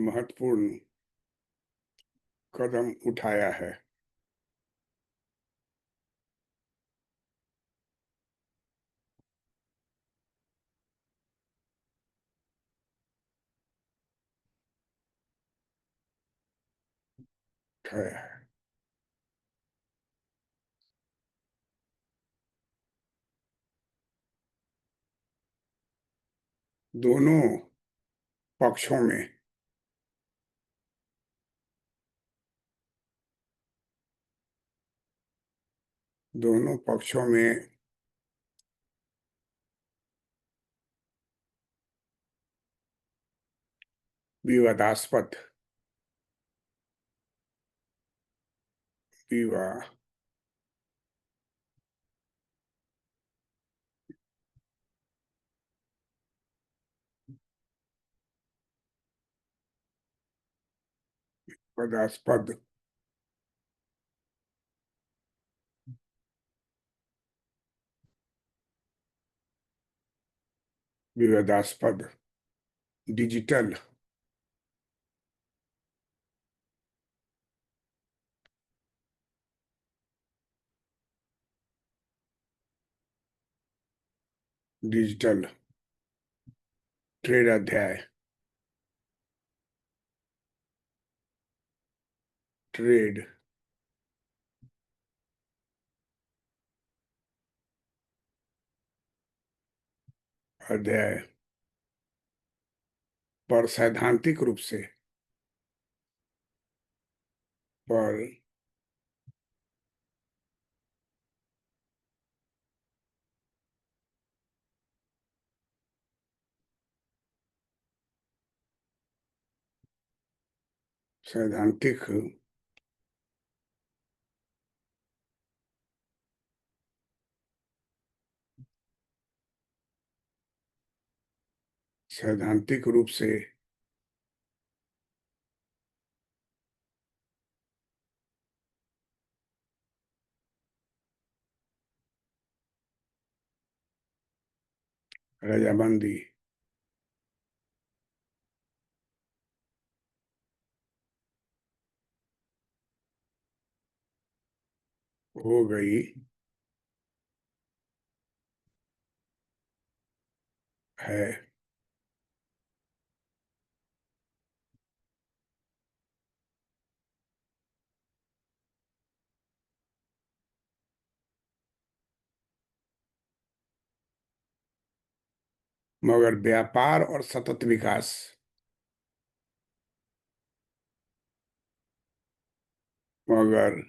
A: महत्वपूर्ण कदम उठाया है। उठाया है। दोनों पक्षों में दोनों पक्षों में विवादास्पद विवादास्पद विवादास्पद डिजिटल डिजिटल ट्रेड अध्याय ट्रेड अध्याय पर सैद्धांतिक रूप से पर सैद्धांतिक सैद्धांतिक रूप से रजामंदी हो गई है। मगर व्यापार और सतत विकास। मगर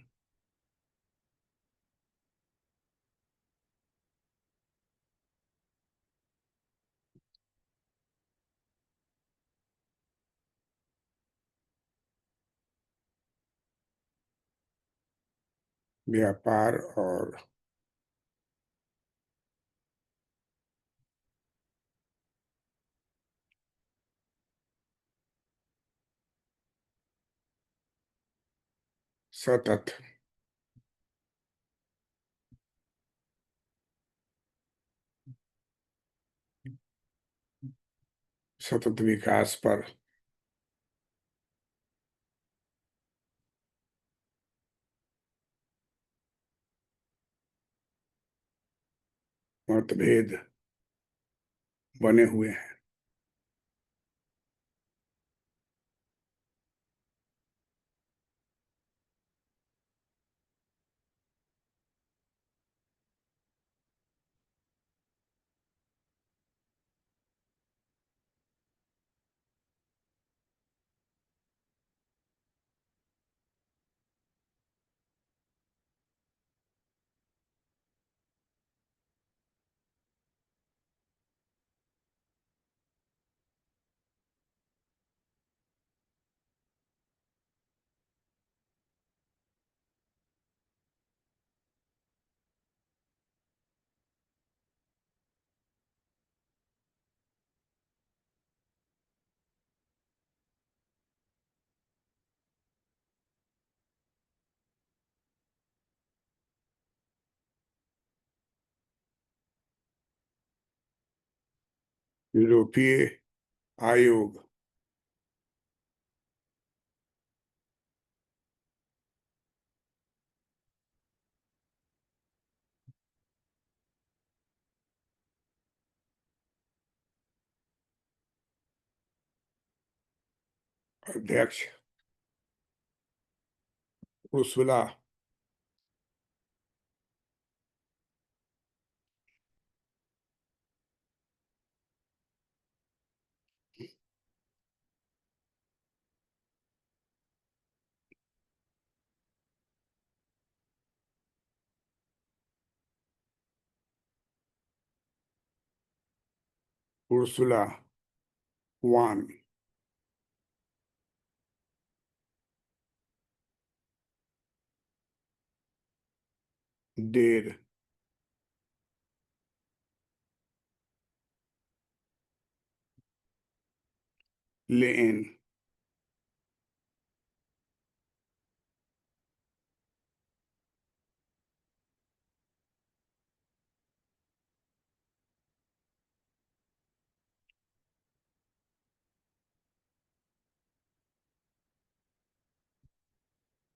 A: व्यापार और सतत सतत विकास पर मतभेद बने हुए हैं। यूरोपीय आयोग अध्यक्ष उर्सुला उर्सुला वान डेर लेन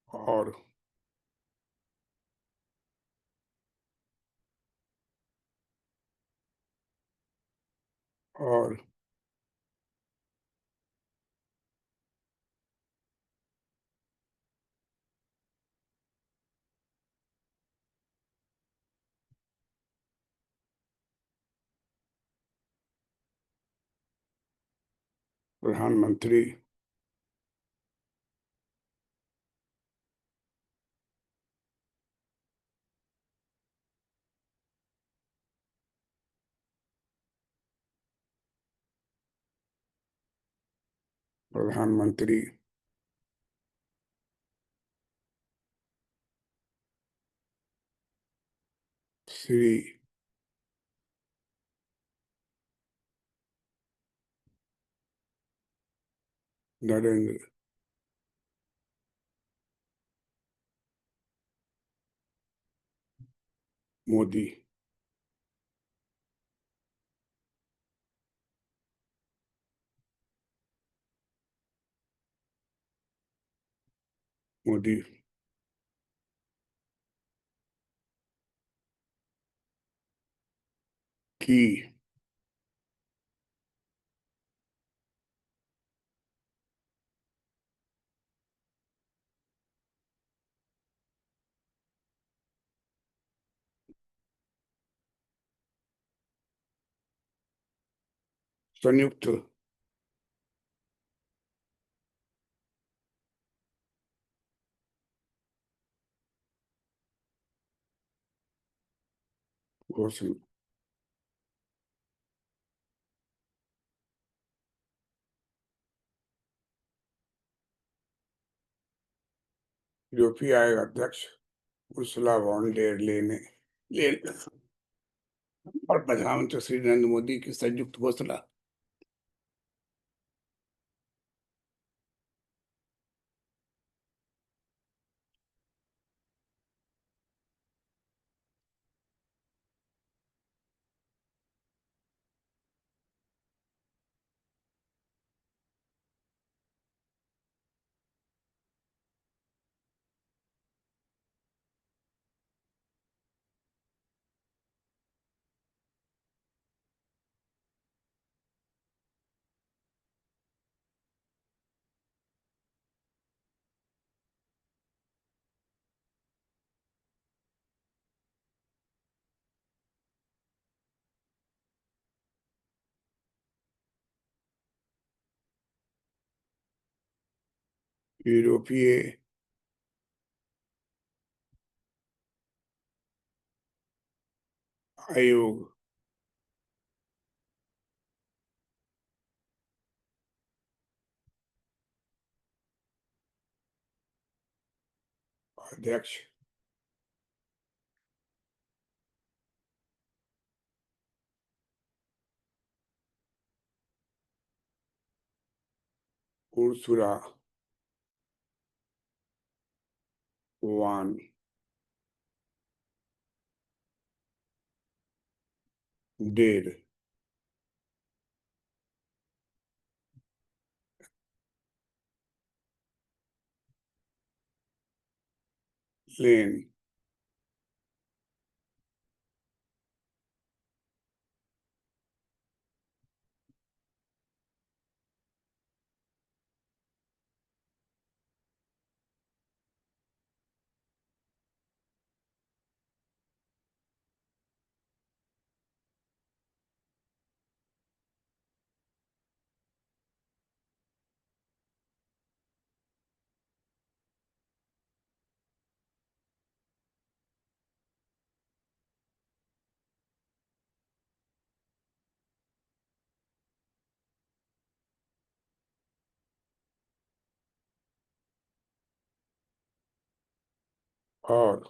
A: और और प्रधानमंत्री प्रधानमंत्री श्री नरेंद्र मोदी मोदी की संयुक्त घोषणा। यूरोपीय आयोग अध्यक्ष उर्सुला वॉन डेर लेन और प्रधानमंत्री श्री नरेंद्र मोदी की संयुक्त घोषणा। यूरोपीय आयोग अध्यक्ष उर्सुला वॉन डेर लेन और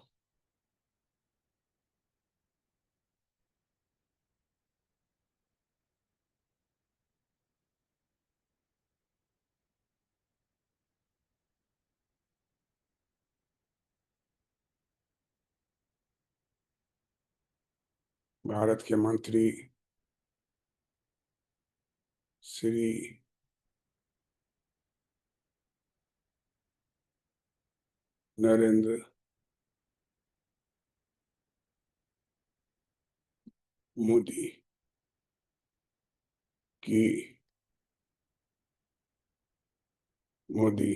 A: भारत के मंत्री श्री नरेंद्र मोदी की मोदी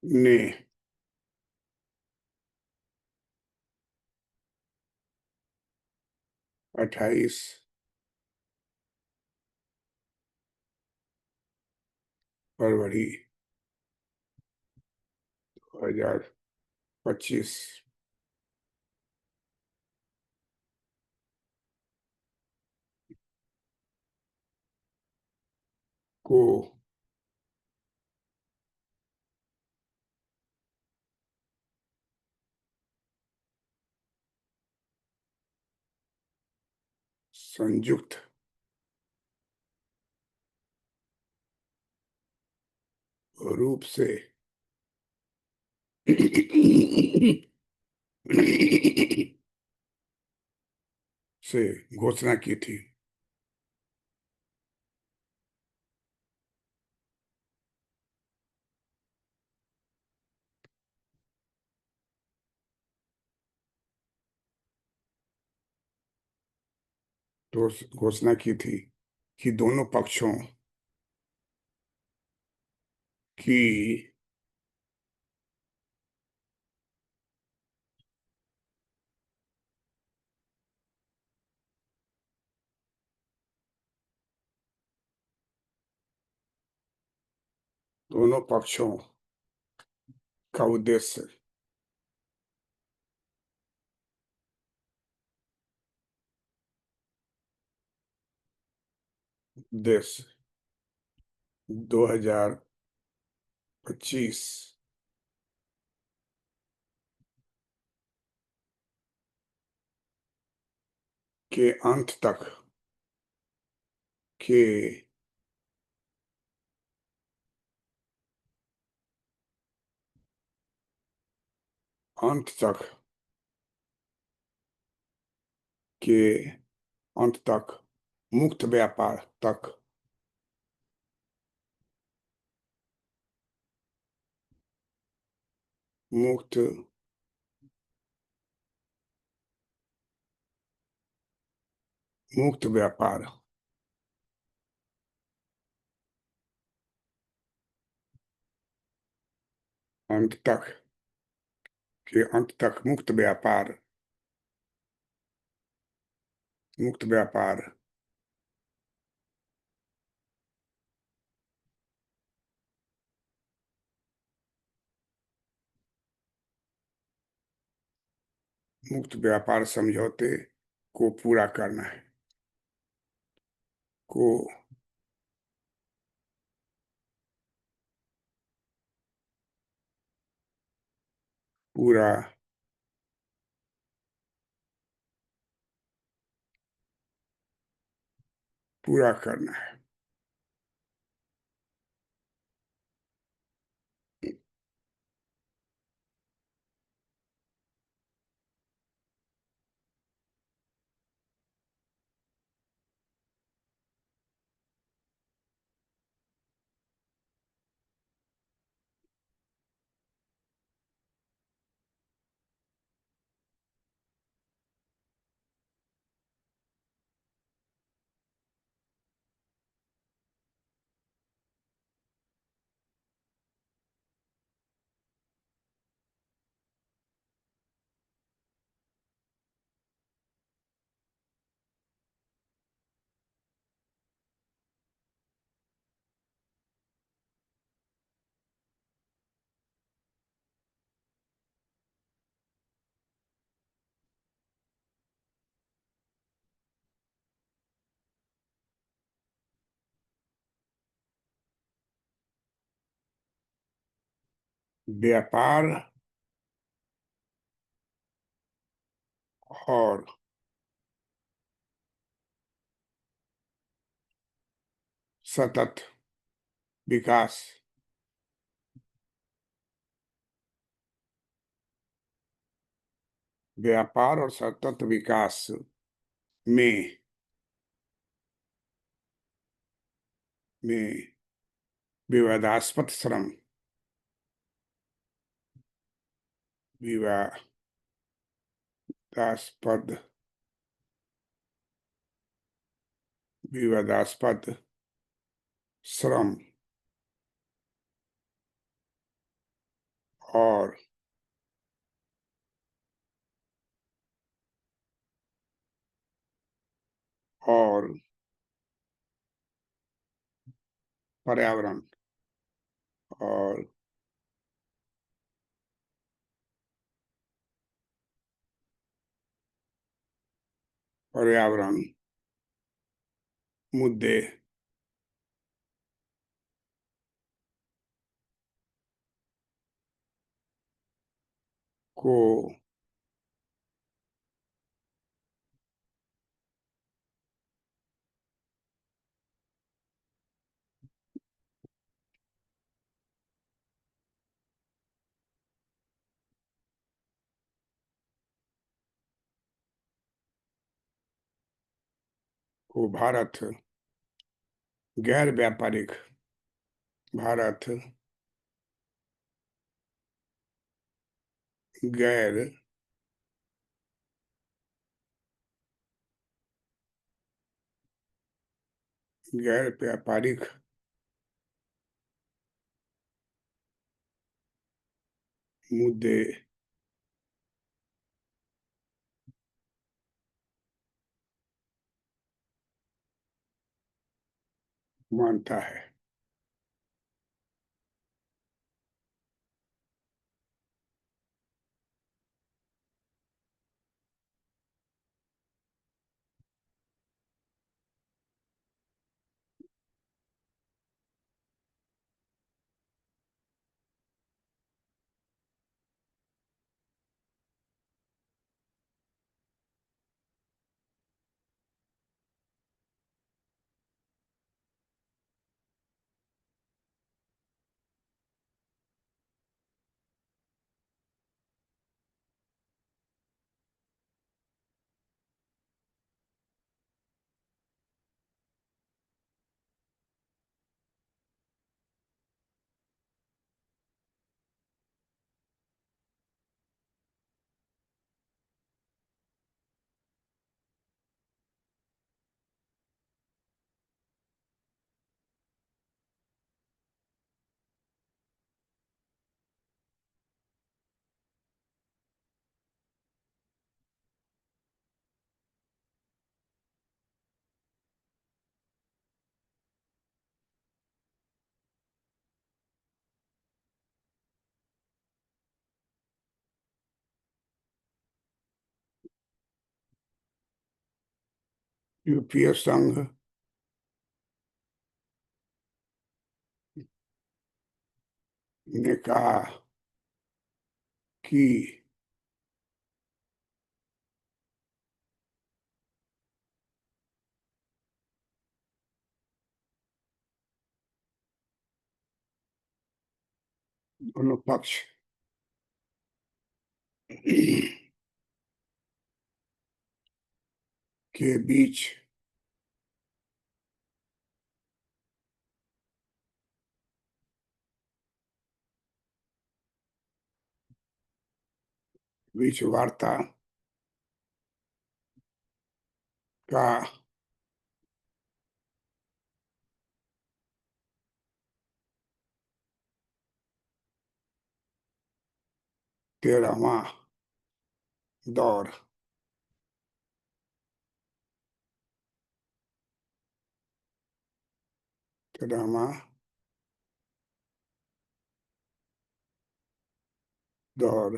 A: ने 28 फरवरी 2025 को संयुक्त रूप से से घोषणा की थी। तो घोषणा की थी कि दोनों पक्षों की दोनों पक्षों का उद्देश्य उद्देश्य 2025 के अंत तक के अंत तक के अंत तक मुक्त व्यापार तक मुक्त मुक्त व्यापार अंत तक के अंत तक मुक्त व्यापार मुक्त व्यापार समझौते को पूरा करना है को पूरा पूरा करना है। व्यापार और सतत विकास व्यापार और सतत विकास में में विवादास्पद श्रम विवादास्पद विवादास्पद श्रम और और पर्यावरण और पर्यावरण मुद्दे को को गैर व्यापारिक भारत गैर गैर व्यापारिक मुद्दे मानता है। यूरोपीय संघ ने कहा कि दोनों पक्ष के बीच वार्ता का 13वां दौर 13वां दौर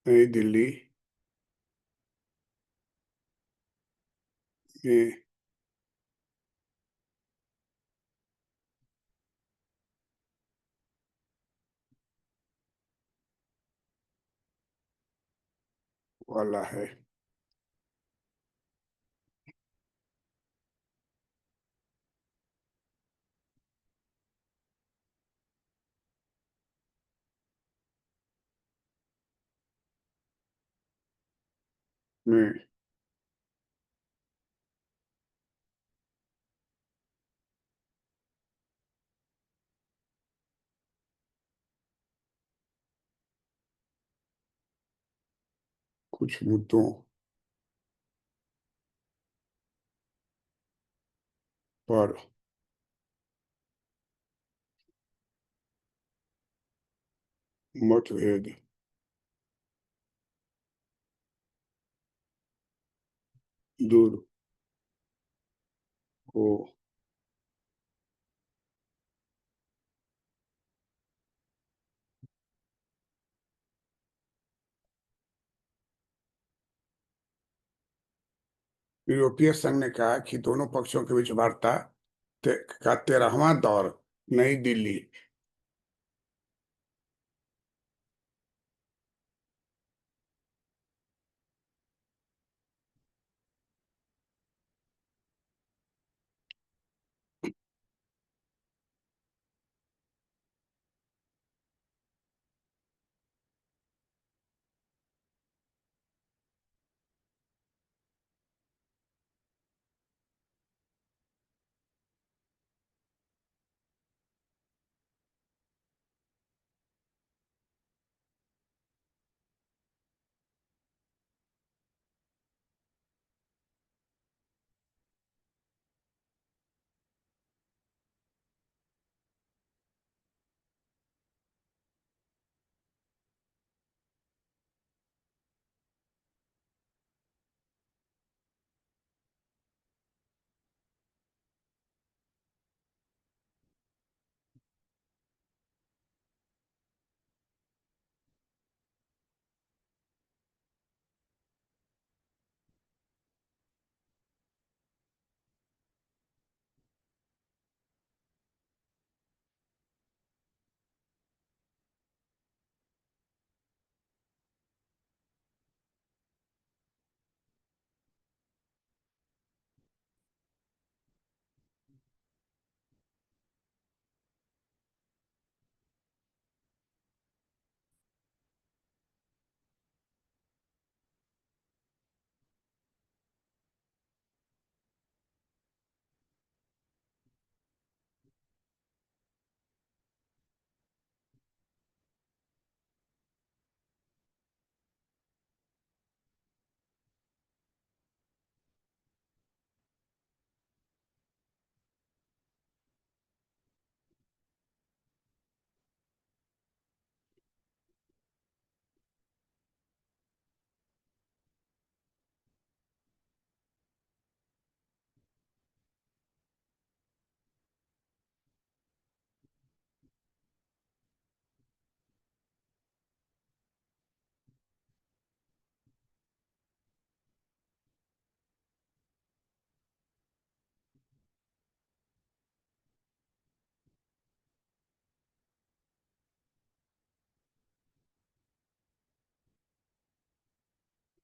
A: नई दिल्ली में वाला है। में कुछ मुद्दों पर मतभेद दूर हो यूरोपीय संघ ने कहा कि दोनों पक्षों के बीच वार्ता का 13वां दौर नई दिल्ली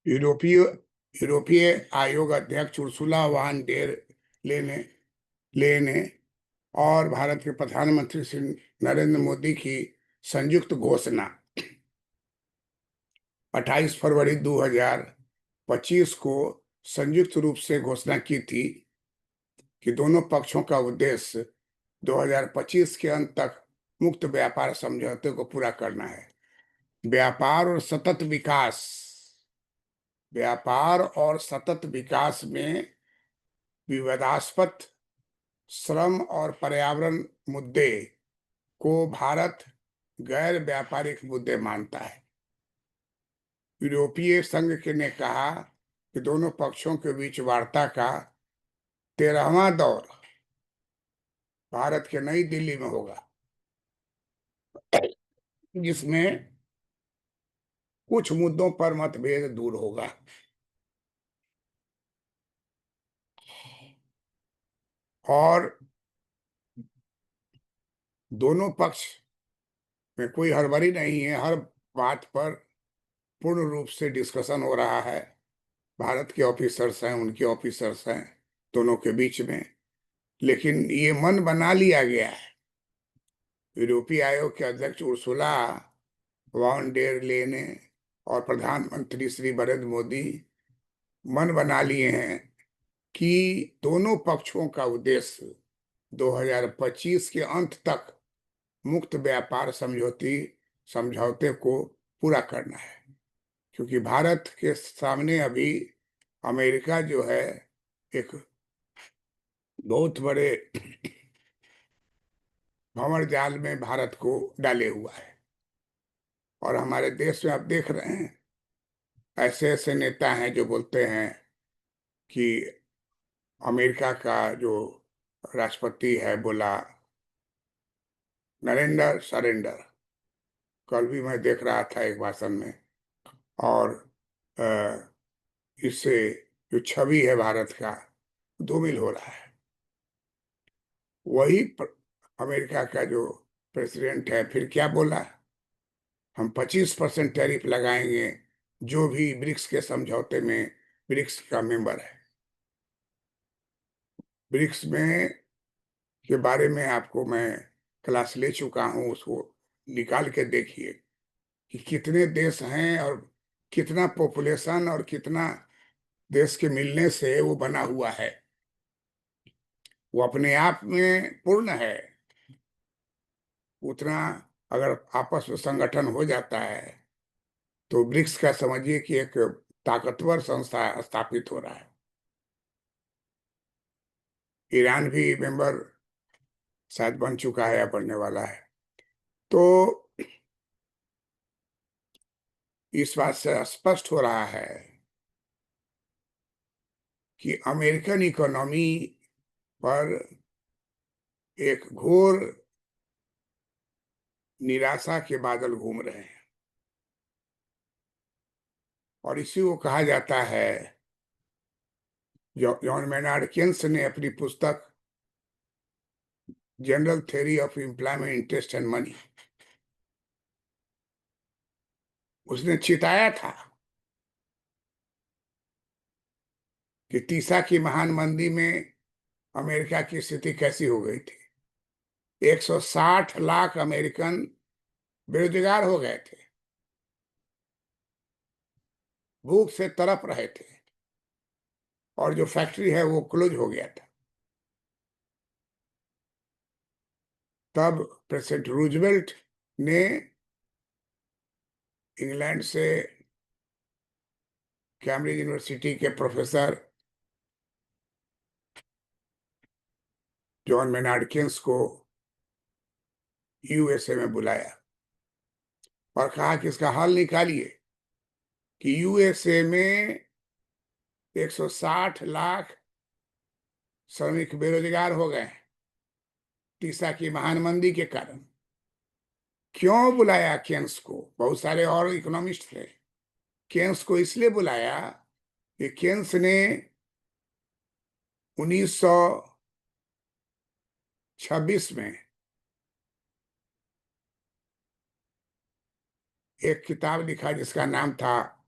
A: यूरोपीय यूरोपीय आयोग अध्यक्ष उर्सुला वान डेर लेने लेने और भारत के प्रधानमंत्री श्री नरेंद्र मोदी की संयुक्त घोषणा 28 फरवरी 2025 को संयुक्त रूप से घोषणा की थी कि दोनों पक्षों का उद्देश्य 2025 के अंत तक मुक्त व्यापार समझौते को पूरा करना है। व्यापार और सतत विकास व्यापार और सतत विकास में विवादास्पद श्रम और पर्यावरण मुद्दे को भारत गैर व्यापारिक मुद्दे मानता है। यूरोपीय संघ के ने कहा कि दोनों पक्षों के बीच वार्ता का 13वां दौर भारत के नई दिल्ली में होगा, जिसमें कुछ मुद्दों पर मतभेद दूर होगा। और दोनों पक्ष में कोई हड़बड़ी नहीं है, हर बात पर पूर्ण रूप से डिस्कशन हो रहा है। भारत के ऑफिसर्स हैं, उनके ऑफिसर्स हैं, दोनों के बीच में। लेकिन ये मन बना लिया गया है, यूरोपीय आयोग के अध्यक्ष उर्सुला वॉन डेर लेने और प्रधानमंत्री श्री नरेंद्र मोदी मन बना लिए हैं कि दोनों पक्षों का उद्देश्य 2025 के अंत तक मुक्त व्यापार समझौते को पूरा करना है। क्योंकि भारत के सामने अभी अमेरिका जो है एक बहुत बड़े भंवर जाल में भारत को डाले हुआ है। और हमारे देश में आप देख रहे हैं, ऐसे ऐसे नेता हैं जो बोलते हैं कि अमेरिका का जो राष्ट्रपति है बोला नरेंद्र सरेंडर। कल भी मैं देख रहा था एक भाषण में। और इससे जो छवि है भारत का धूमिल हो रहा है। वही अमेरिका का जो प्रेसिडेंट है फिर क्या बोला, हम 25% टैरिफ लगाएंगे जो भी ब्रिक्स के समझौते में ब्रिक्स का मेंबर है। ब्रिक्स में के बारे में आपको मैं क्लास ले चुका हूं, उसको निकाल के देखिए कि कितने देश हैं और कितना पॉपुलेशन और कितना देश के मिलने से वो बना हुआ है। वो अपने आप में पूर्ण है। उतना अगर आपस में संगठन हो जाता है तो ब्रिक्स का समझिए कि एक ताकतवर संस्था स्थापित हो रहा है। ईरान भी मेंबर शायद बन चुका है या बनने वाला है। तो इस बात से स्पष्ट हो रहा है कि अमेरिकन इकोनॉमी पर एक घोर निराशा के बादल घूम रहे हैं। और इसी को कहा जाता है, जॉन मेनार्ड केन्स ने अपनी पुस्तक general theory of employment interest and money उसने चिताया था कि तीसा की महान मंदी में अमेरिका की स्थिति कैसी हो गई थी। 160 लाख अमेरिकन बेरोजगार हो गए थे, भूख से तड़प रहे थे, और जो फैक्ट्री है वो क्लोज हो गया था। तब प्रेसिडेंट रूजवेल्ट ने इंग्लैंड से कैम्ब्रिज यूनिवर्सिटी के प्रोफेसर जॉन मेनार्ड केन्स को यूएसए में बुलाया और कहा कि इसका हल निकालिए कि यूएसए में 160 लाख श्रमिक बेरोजगार हो गए तीसा की महान मंदी के कारण। क्यों बुलाया केन्स को? बहुत सारे और इकोनॉमिस्ट थे। केन्स को इसलिए बुलाया कि केन्स ने 1926 में एक किताब लिखा जिसका नाम था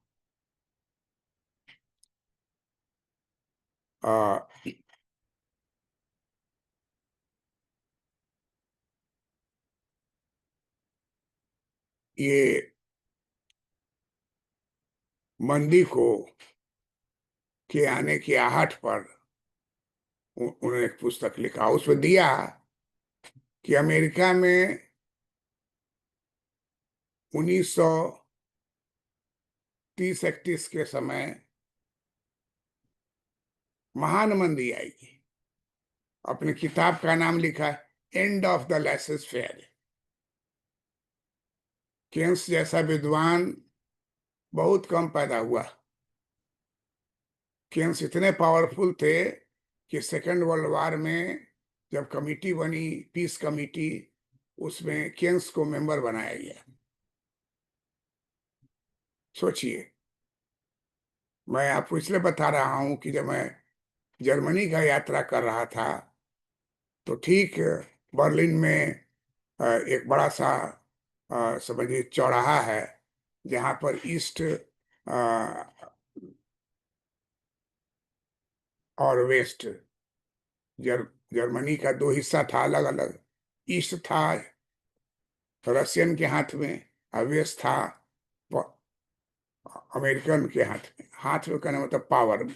A: आ, ये मंदी को के आने की आहट पर उन्होंने एक पुस्तक लिखा, उसमें दिया कि अमेरिका में 1930-31 के समय महान मंदी आएगी। अपनी किताब का नाम लिखा end of the laissez faire. Keynes जैसा विद्वान बहुत कम पैदा हुआ। केन्स इतने पावरफुल थे कि सेकेंड वर्ल्ड वॉर में जब कमिटी बनी, पीस कमिटी, उसमें केन्स को मेंबर बनाया गया। सोचिए, मैं आपको इसलिए बता रहा हूं कि जब मैं जर्मनी का यात्रा कर रहा था तो ठीक बर्लिन में एक बड़ा सा समझिए चौराहा है जहां पर ईस्ट और वेस्ट, जर्मनी का दो हिस्सा था अलग अलग। ईस्ट था रशियन के हाथ में और वेस्ट था अमेरिकन के हाथ में कहने मतलब पावर में,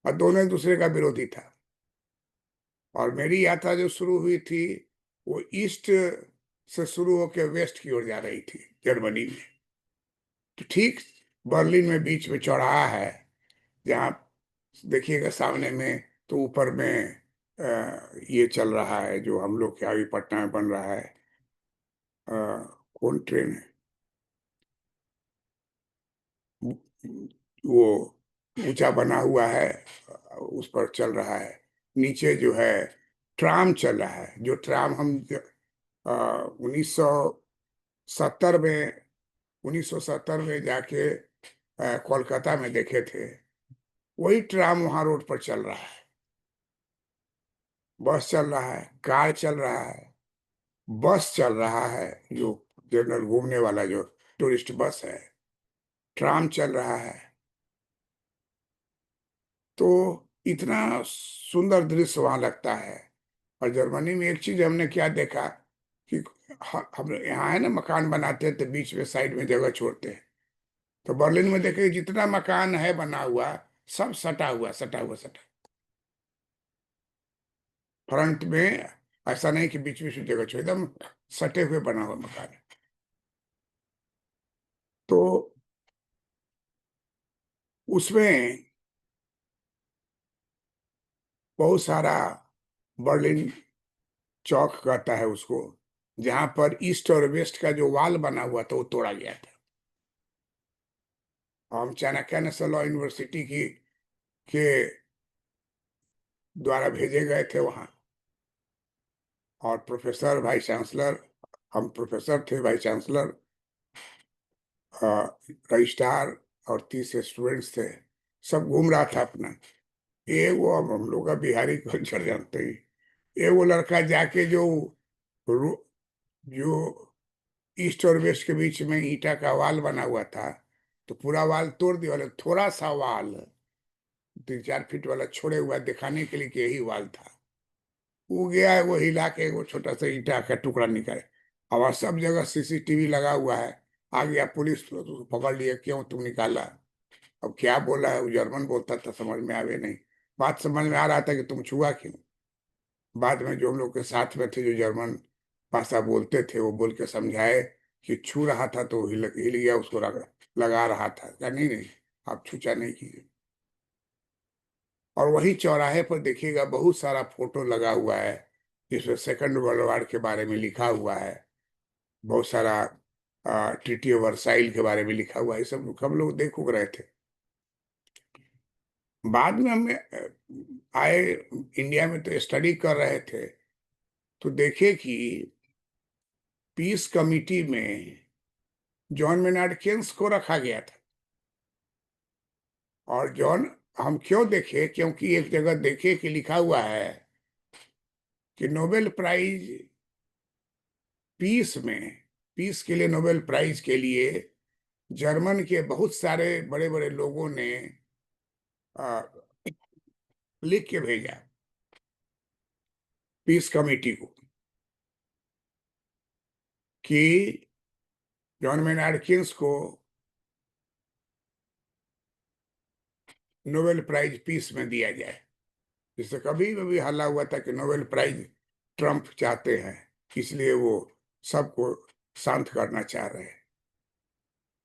A: और दोनों एक दूसरे का विरोधी था। और मेरी यात्रा जो शुरू हुई थी वो ईस्ट से शुरू होकर वेस्ट की ओर जा रही थी जर्मनी में। तो ठीक बर्लिन में बीच में चौराहा है जहाँ देखिएगा सामने में, तो ऊपर में ये चल रहा है जो हम लोग के अभी पटना में बन रहा है। अ, कौन ट्रेन है वो, ऊंचा बना हुआ है, उस पर चल रहा है। नीचे जो है ट्राम चल रहा है, जो ट्राम हम 1970 में 1970 में जाके कोलकाता में देखे थे, वही ट्राम वहां रोड पर चल रहा है। बस चल रहा है, कार चल रहा है, बस चल रहा है जो जनरल घूमने वाला जो टूरिस्ट बस है, ट्राम चल रहा है। तो इतना सुंदर दृश्य वहां लगता है। और जर्मनी में एक चीज हमने क्या देखा कि हम यहाँ है ना, मकान बनाते हैं तो बीच में साइड में जगह छोड़ते हैं। तो बर्लिन में देखे जितना मकान है बना हुआ, सब सटा हुआ। फ्रंट में ऐसा नहीं कि बीच बीच में जगह छोड़, एकदम सटे हुए बना हुआ मकान है। तो उसमें बहुत सारा, बर्लिन चौक कहता है उसको, जहां पर ईस्ट और वेस्ट का जो वॉल बना हुआ था वो तोड़ा गया था। हम चाणक्य नेशनल लॉ यूनिवर्सिटी की के द्वारा भेजे गए थे वहां, और प्रोफेसर वाइस चांसलर, हम प्रोफेसर थे, वाइस चांसलर, रजिस्ट्रार और 30 स्टूडेंट्स थे। सब घूम रहा था अपना। ये वो, अब हम लोग का बिहारी कल्चर जानते ही, ये वो लड़का जाके जो जो ईस्ट और वेस्ट के बीच में ईंटा का वाल बना हुआ था, तो पूरा वाल तोड़ दिया, वाले थोड़ा सा वाल 3-4 फीट वाला छोड़े हुआ दिखाने के लिए कि यही वाल था। वो गया है, वो हिला के वो छोटा सा ईंटा का टुकड़ा निकाले। अब सब जगह सीसीटीवी लगा हुआ है। आ गया पुलिस तो उसको पकड़ लिया, क्यों तुम निकाला। अब क्या बोला है, वो जर्मन बोलता था, समझ में आवे नहीं। बात समझ में आ रहा था कि तुम छुआ क्यों। बाद में जो हम लोग के साथ में थे जो जर्मन भाषा बोलते थे, वो बोल के समझाए कि छू रहा था तो हिल गया, उसको लगा रहा था। क्या नहीं नहीं, आप छूचा नहीं कीजिए। और वही चौराहे पर देखिएगा बहुत सारा फोटो लगा हुआ है जिसमें सेकंड वर्ल्ड वॉर के बारे में लिखा हुआ है। बहुत सारा ट्रीटी ऑफ वर्साइल के बारे में लिखा हुआ है। ये सब हम लोग देख उग रहे थे। बाद में हम आए इंडिया में तो स्टडी कर रहे थे, तो देखे कि पीस कमिटी में जॉन मेनार्ड केन्स को रखा गया था। और जॉन, हम क्यों देखे, क्योंकि एक जगह देखे कि लिखा हुआ है कि नोबेल प्राइज पीस में, पीस के लिए नोबेल प्राइज के लिए जर्मन के बहुत सारे बड़े बड़े लोगों ने लिख के भेजा पीस कमेटी को कि जॉन मेनार्ड किन्स को नोबेल प्राइज पीस में दिया जाए। जिससे कभी कभी हल्ला हुआ था कि नोबेल प्राइज ट्रम्प चाहते हैं, इसलिए वो सबको शांत करना चाह रहे हैं।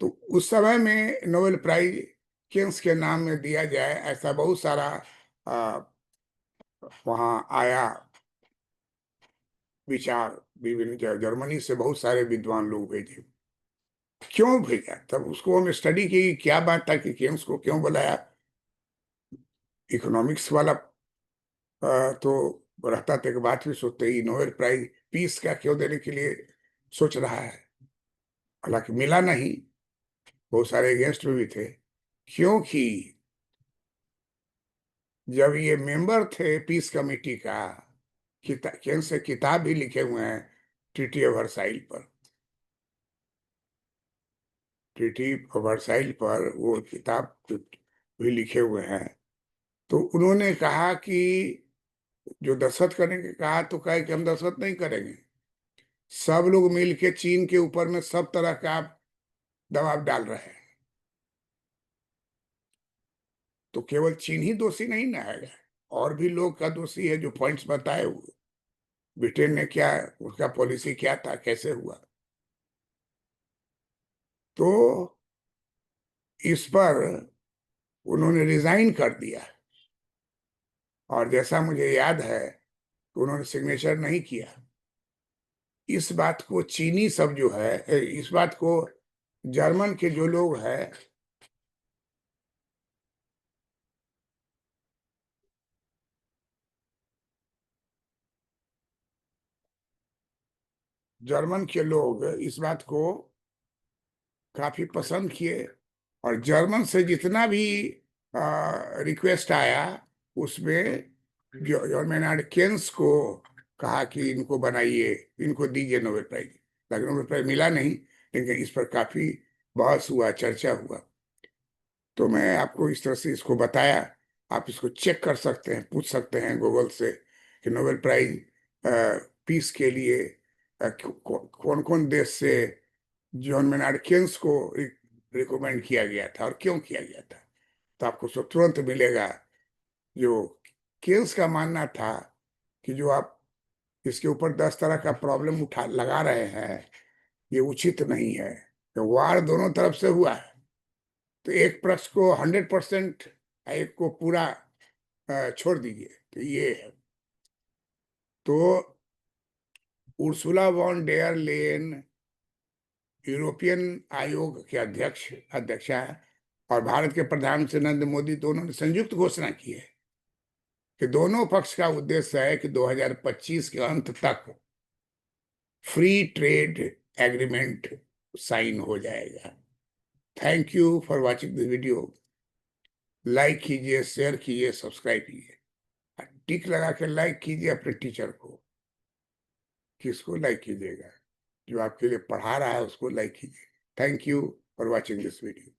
A: तो उस समय में नोबेल प्राइज किन्स के नाम में दिया जाए, ऐसा बहुत सारा वहाँ आया विचार। विभिन्न जर्मनी से बहुत सारे विद्वान लोग भेजे। क्यों भेजा? तब उसको हम स्टडी की, क्या बात था कि किन्स को क्यों बुलाया। इकोनॉमिक्स वाला तो रहता था कि बात भी सोचते ही नोबेल प्राइज पीस का क्यों देने के लिए सोच रहा है। हालांकि मिला नहीं, बहुत सारे अगेंस्ट में भी थे, क्योंकि जब ये मेंबर थे पीस कमेटी का, किन्स से किताब भी लिखे हुए हैं ट्रीटी ऑफ वर्साइल पर। ट्रीटी ऑफ वर्साइल पर वो किताब भी लिखे हुए हैं। तो उन्होंने कहा कि जो दस्तखत करने के कहा, तो कहा कि हम दस्तखत नहीं करेंगे। सब लोग मिल के चीन के ऊपर में सब तरह का दबाव डाल रहे हैं, तो केवल चीन ही दोषी नहीं ना है, और भी लोग का दोषी है जो पॉइंट्स बताए हुए। ब्रिटेन ने क्या, उसका पॉलिसी क्या था, कैसे हुआ। तो इस पर उन्होंने रिजाइन कर दिया, और जैसा मुझे याद है कि उन्होंने सिग्नेचर नहीं किया। इस बात को चीनी सब जो है, इस बात को जर्मन के जो लोग हैं, जर्मन के लोग इस बात को काफी पसंद किए। और जर्मन से जितना भी रिक्वेस्ट आया, उसमें जॉन मेनार्ड केन्स को कहा कि इनको बनाइए, इनको दीजिए नोबेल प्राइज। लेकिन नोबेल प्राइज मिला नहीं, लेकिन इस पर काफी बहस हुआ, चर्चा हुआ। तो मैं आपको इस तरह से इसको बताया। आप इसको चेक कर सकते हैं, पूछ सकते हैं गूगल से कि नोबेल प्राइज पीस के लिए कौन कौन देश से जॉन मेनार्ड केन्स को रिकमेंड किया गया था और क्यों किया गया था। तो आपको सब तुरंत मिलेगा। जो केन्स का मानना था कि जो आप इसके ऊपर 10 तरह का प्रॉब्लम उठा लगा रहे हैं, ये उचित नहीं है। तो वार दोनों तरफ से हुआ है, तो एक पक्ष को 100%, एक को पूरा छोड़ दीजिए, तो ये है। तो उर्सुला वॉन डेयर लेन यूरोपियन आयोग के अध्यक्षा है, और भारत के प्रधानमंत्री नरेंद्र मोदी दोनों ने संयुक्त घोषणा की है कि दोनों पक्ष का उद्देश्य है कि 2025 के अंत तक फ्री ट्रेड एग्रीमेंट साइन हो जाएगा। Thank you for watching this video. Like कीजिए, शेयर कीजिए, सब्सक्राइब कीजिए, टिक लगा के लाइक कीजिए अपने टीचर को। किसको लाइक कीजिएगा? जो आपके लिए पढ़ा रहा है उसको लाइक कीजिए। Thank you for watching this video.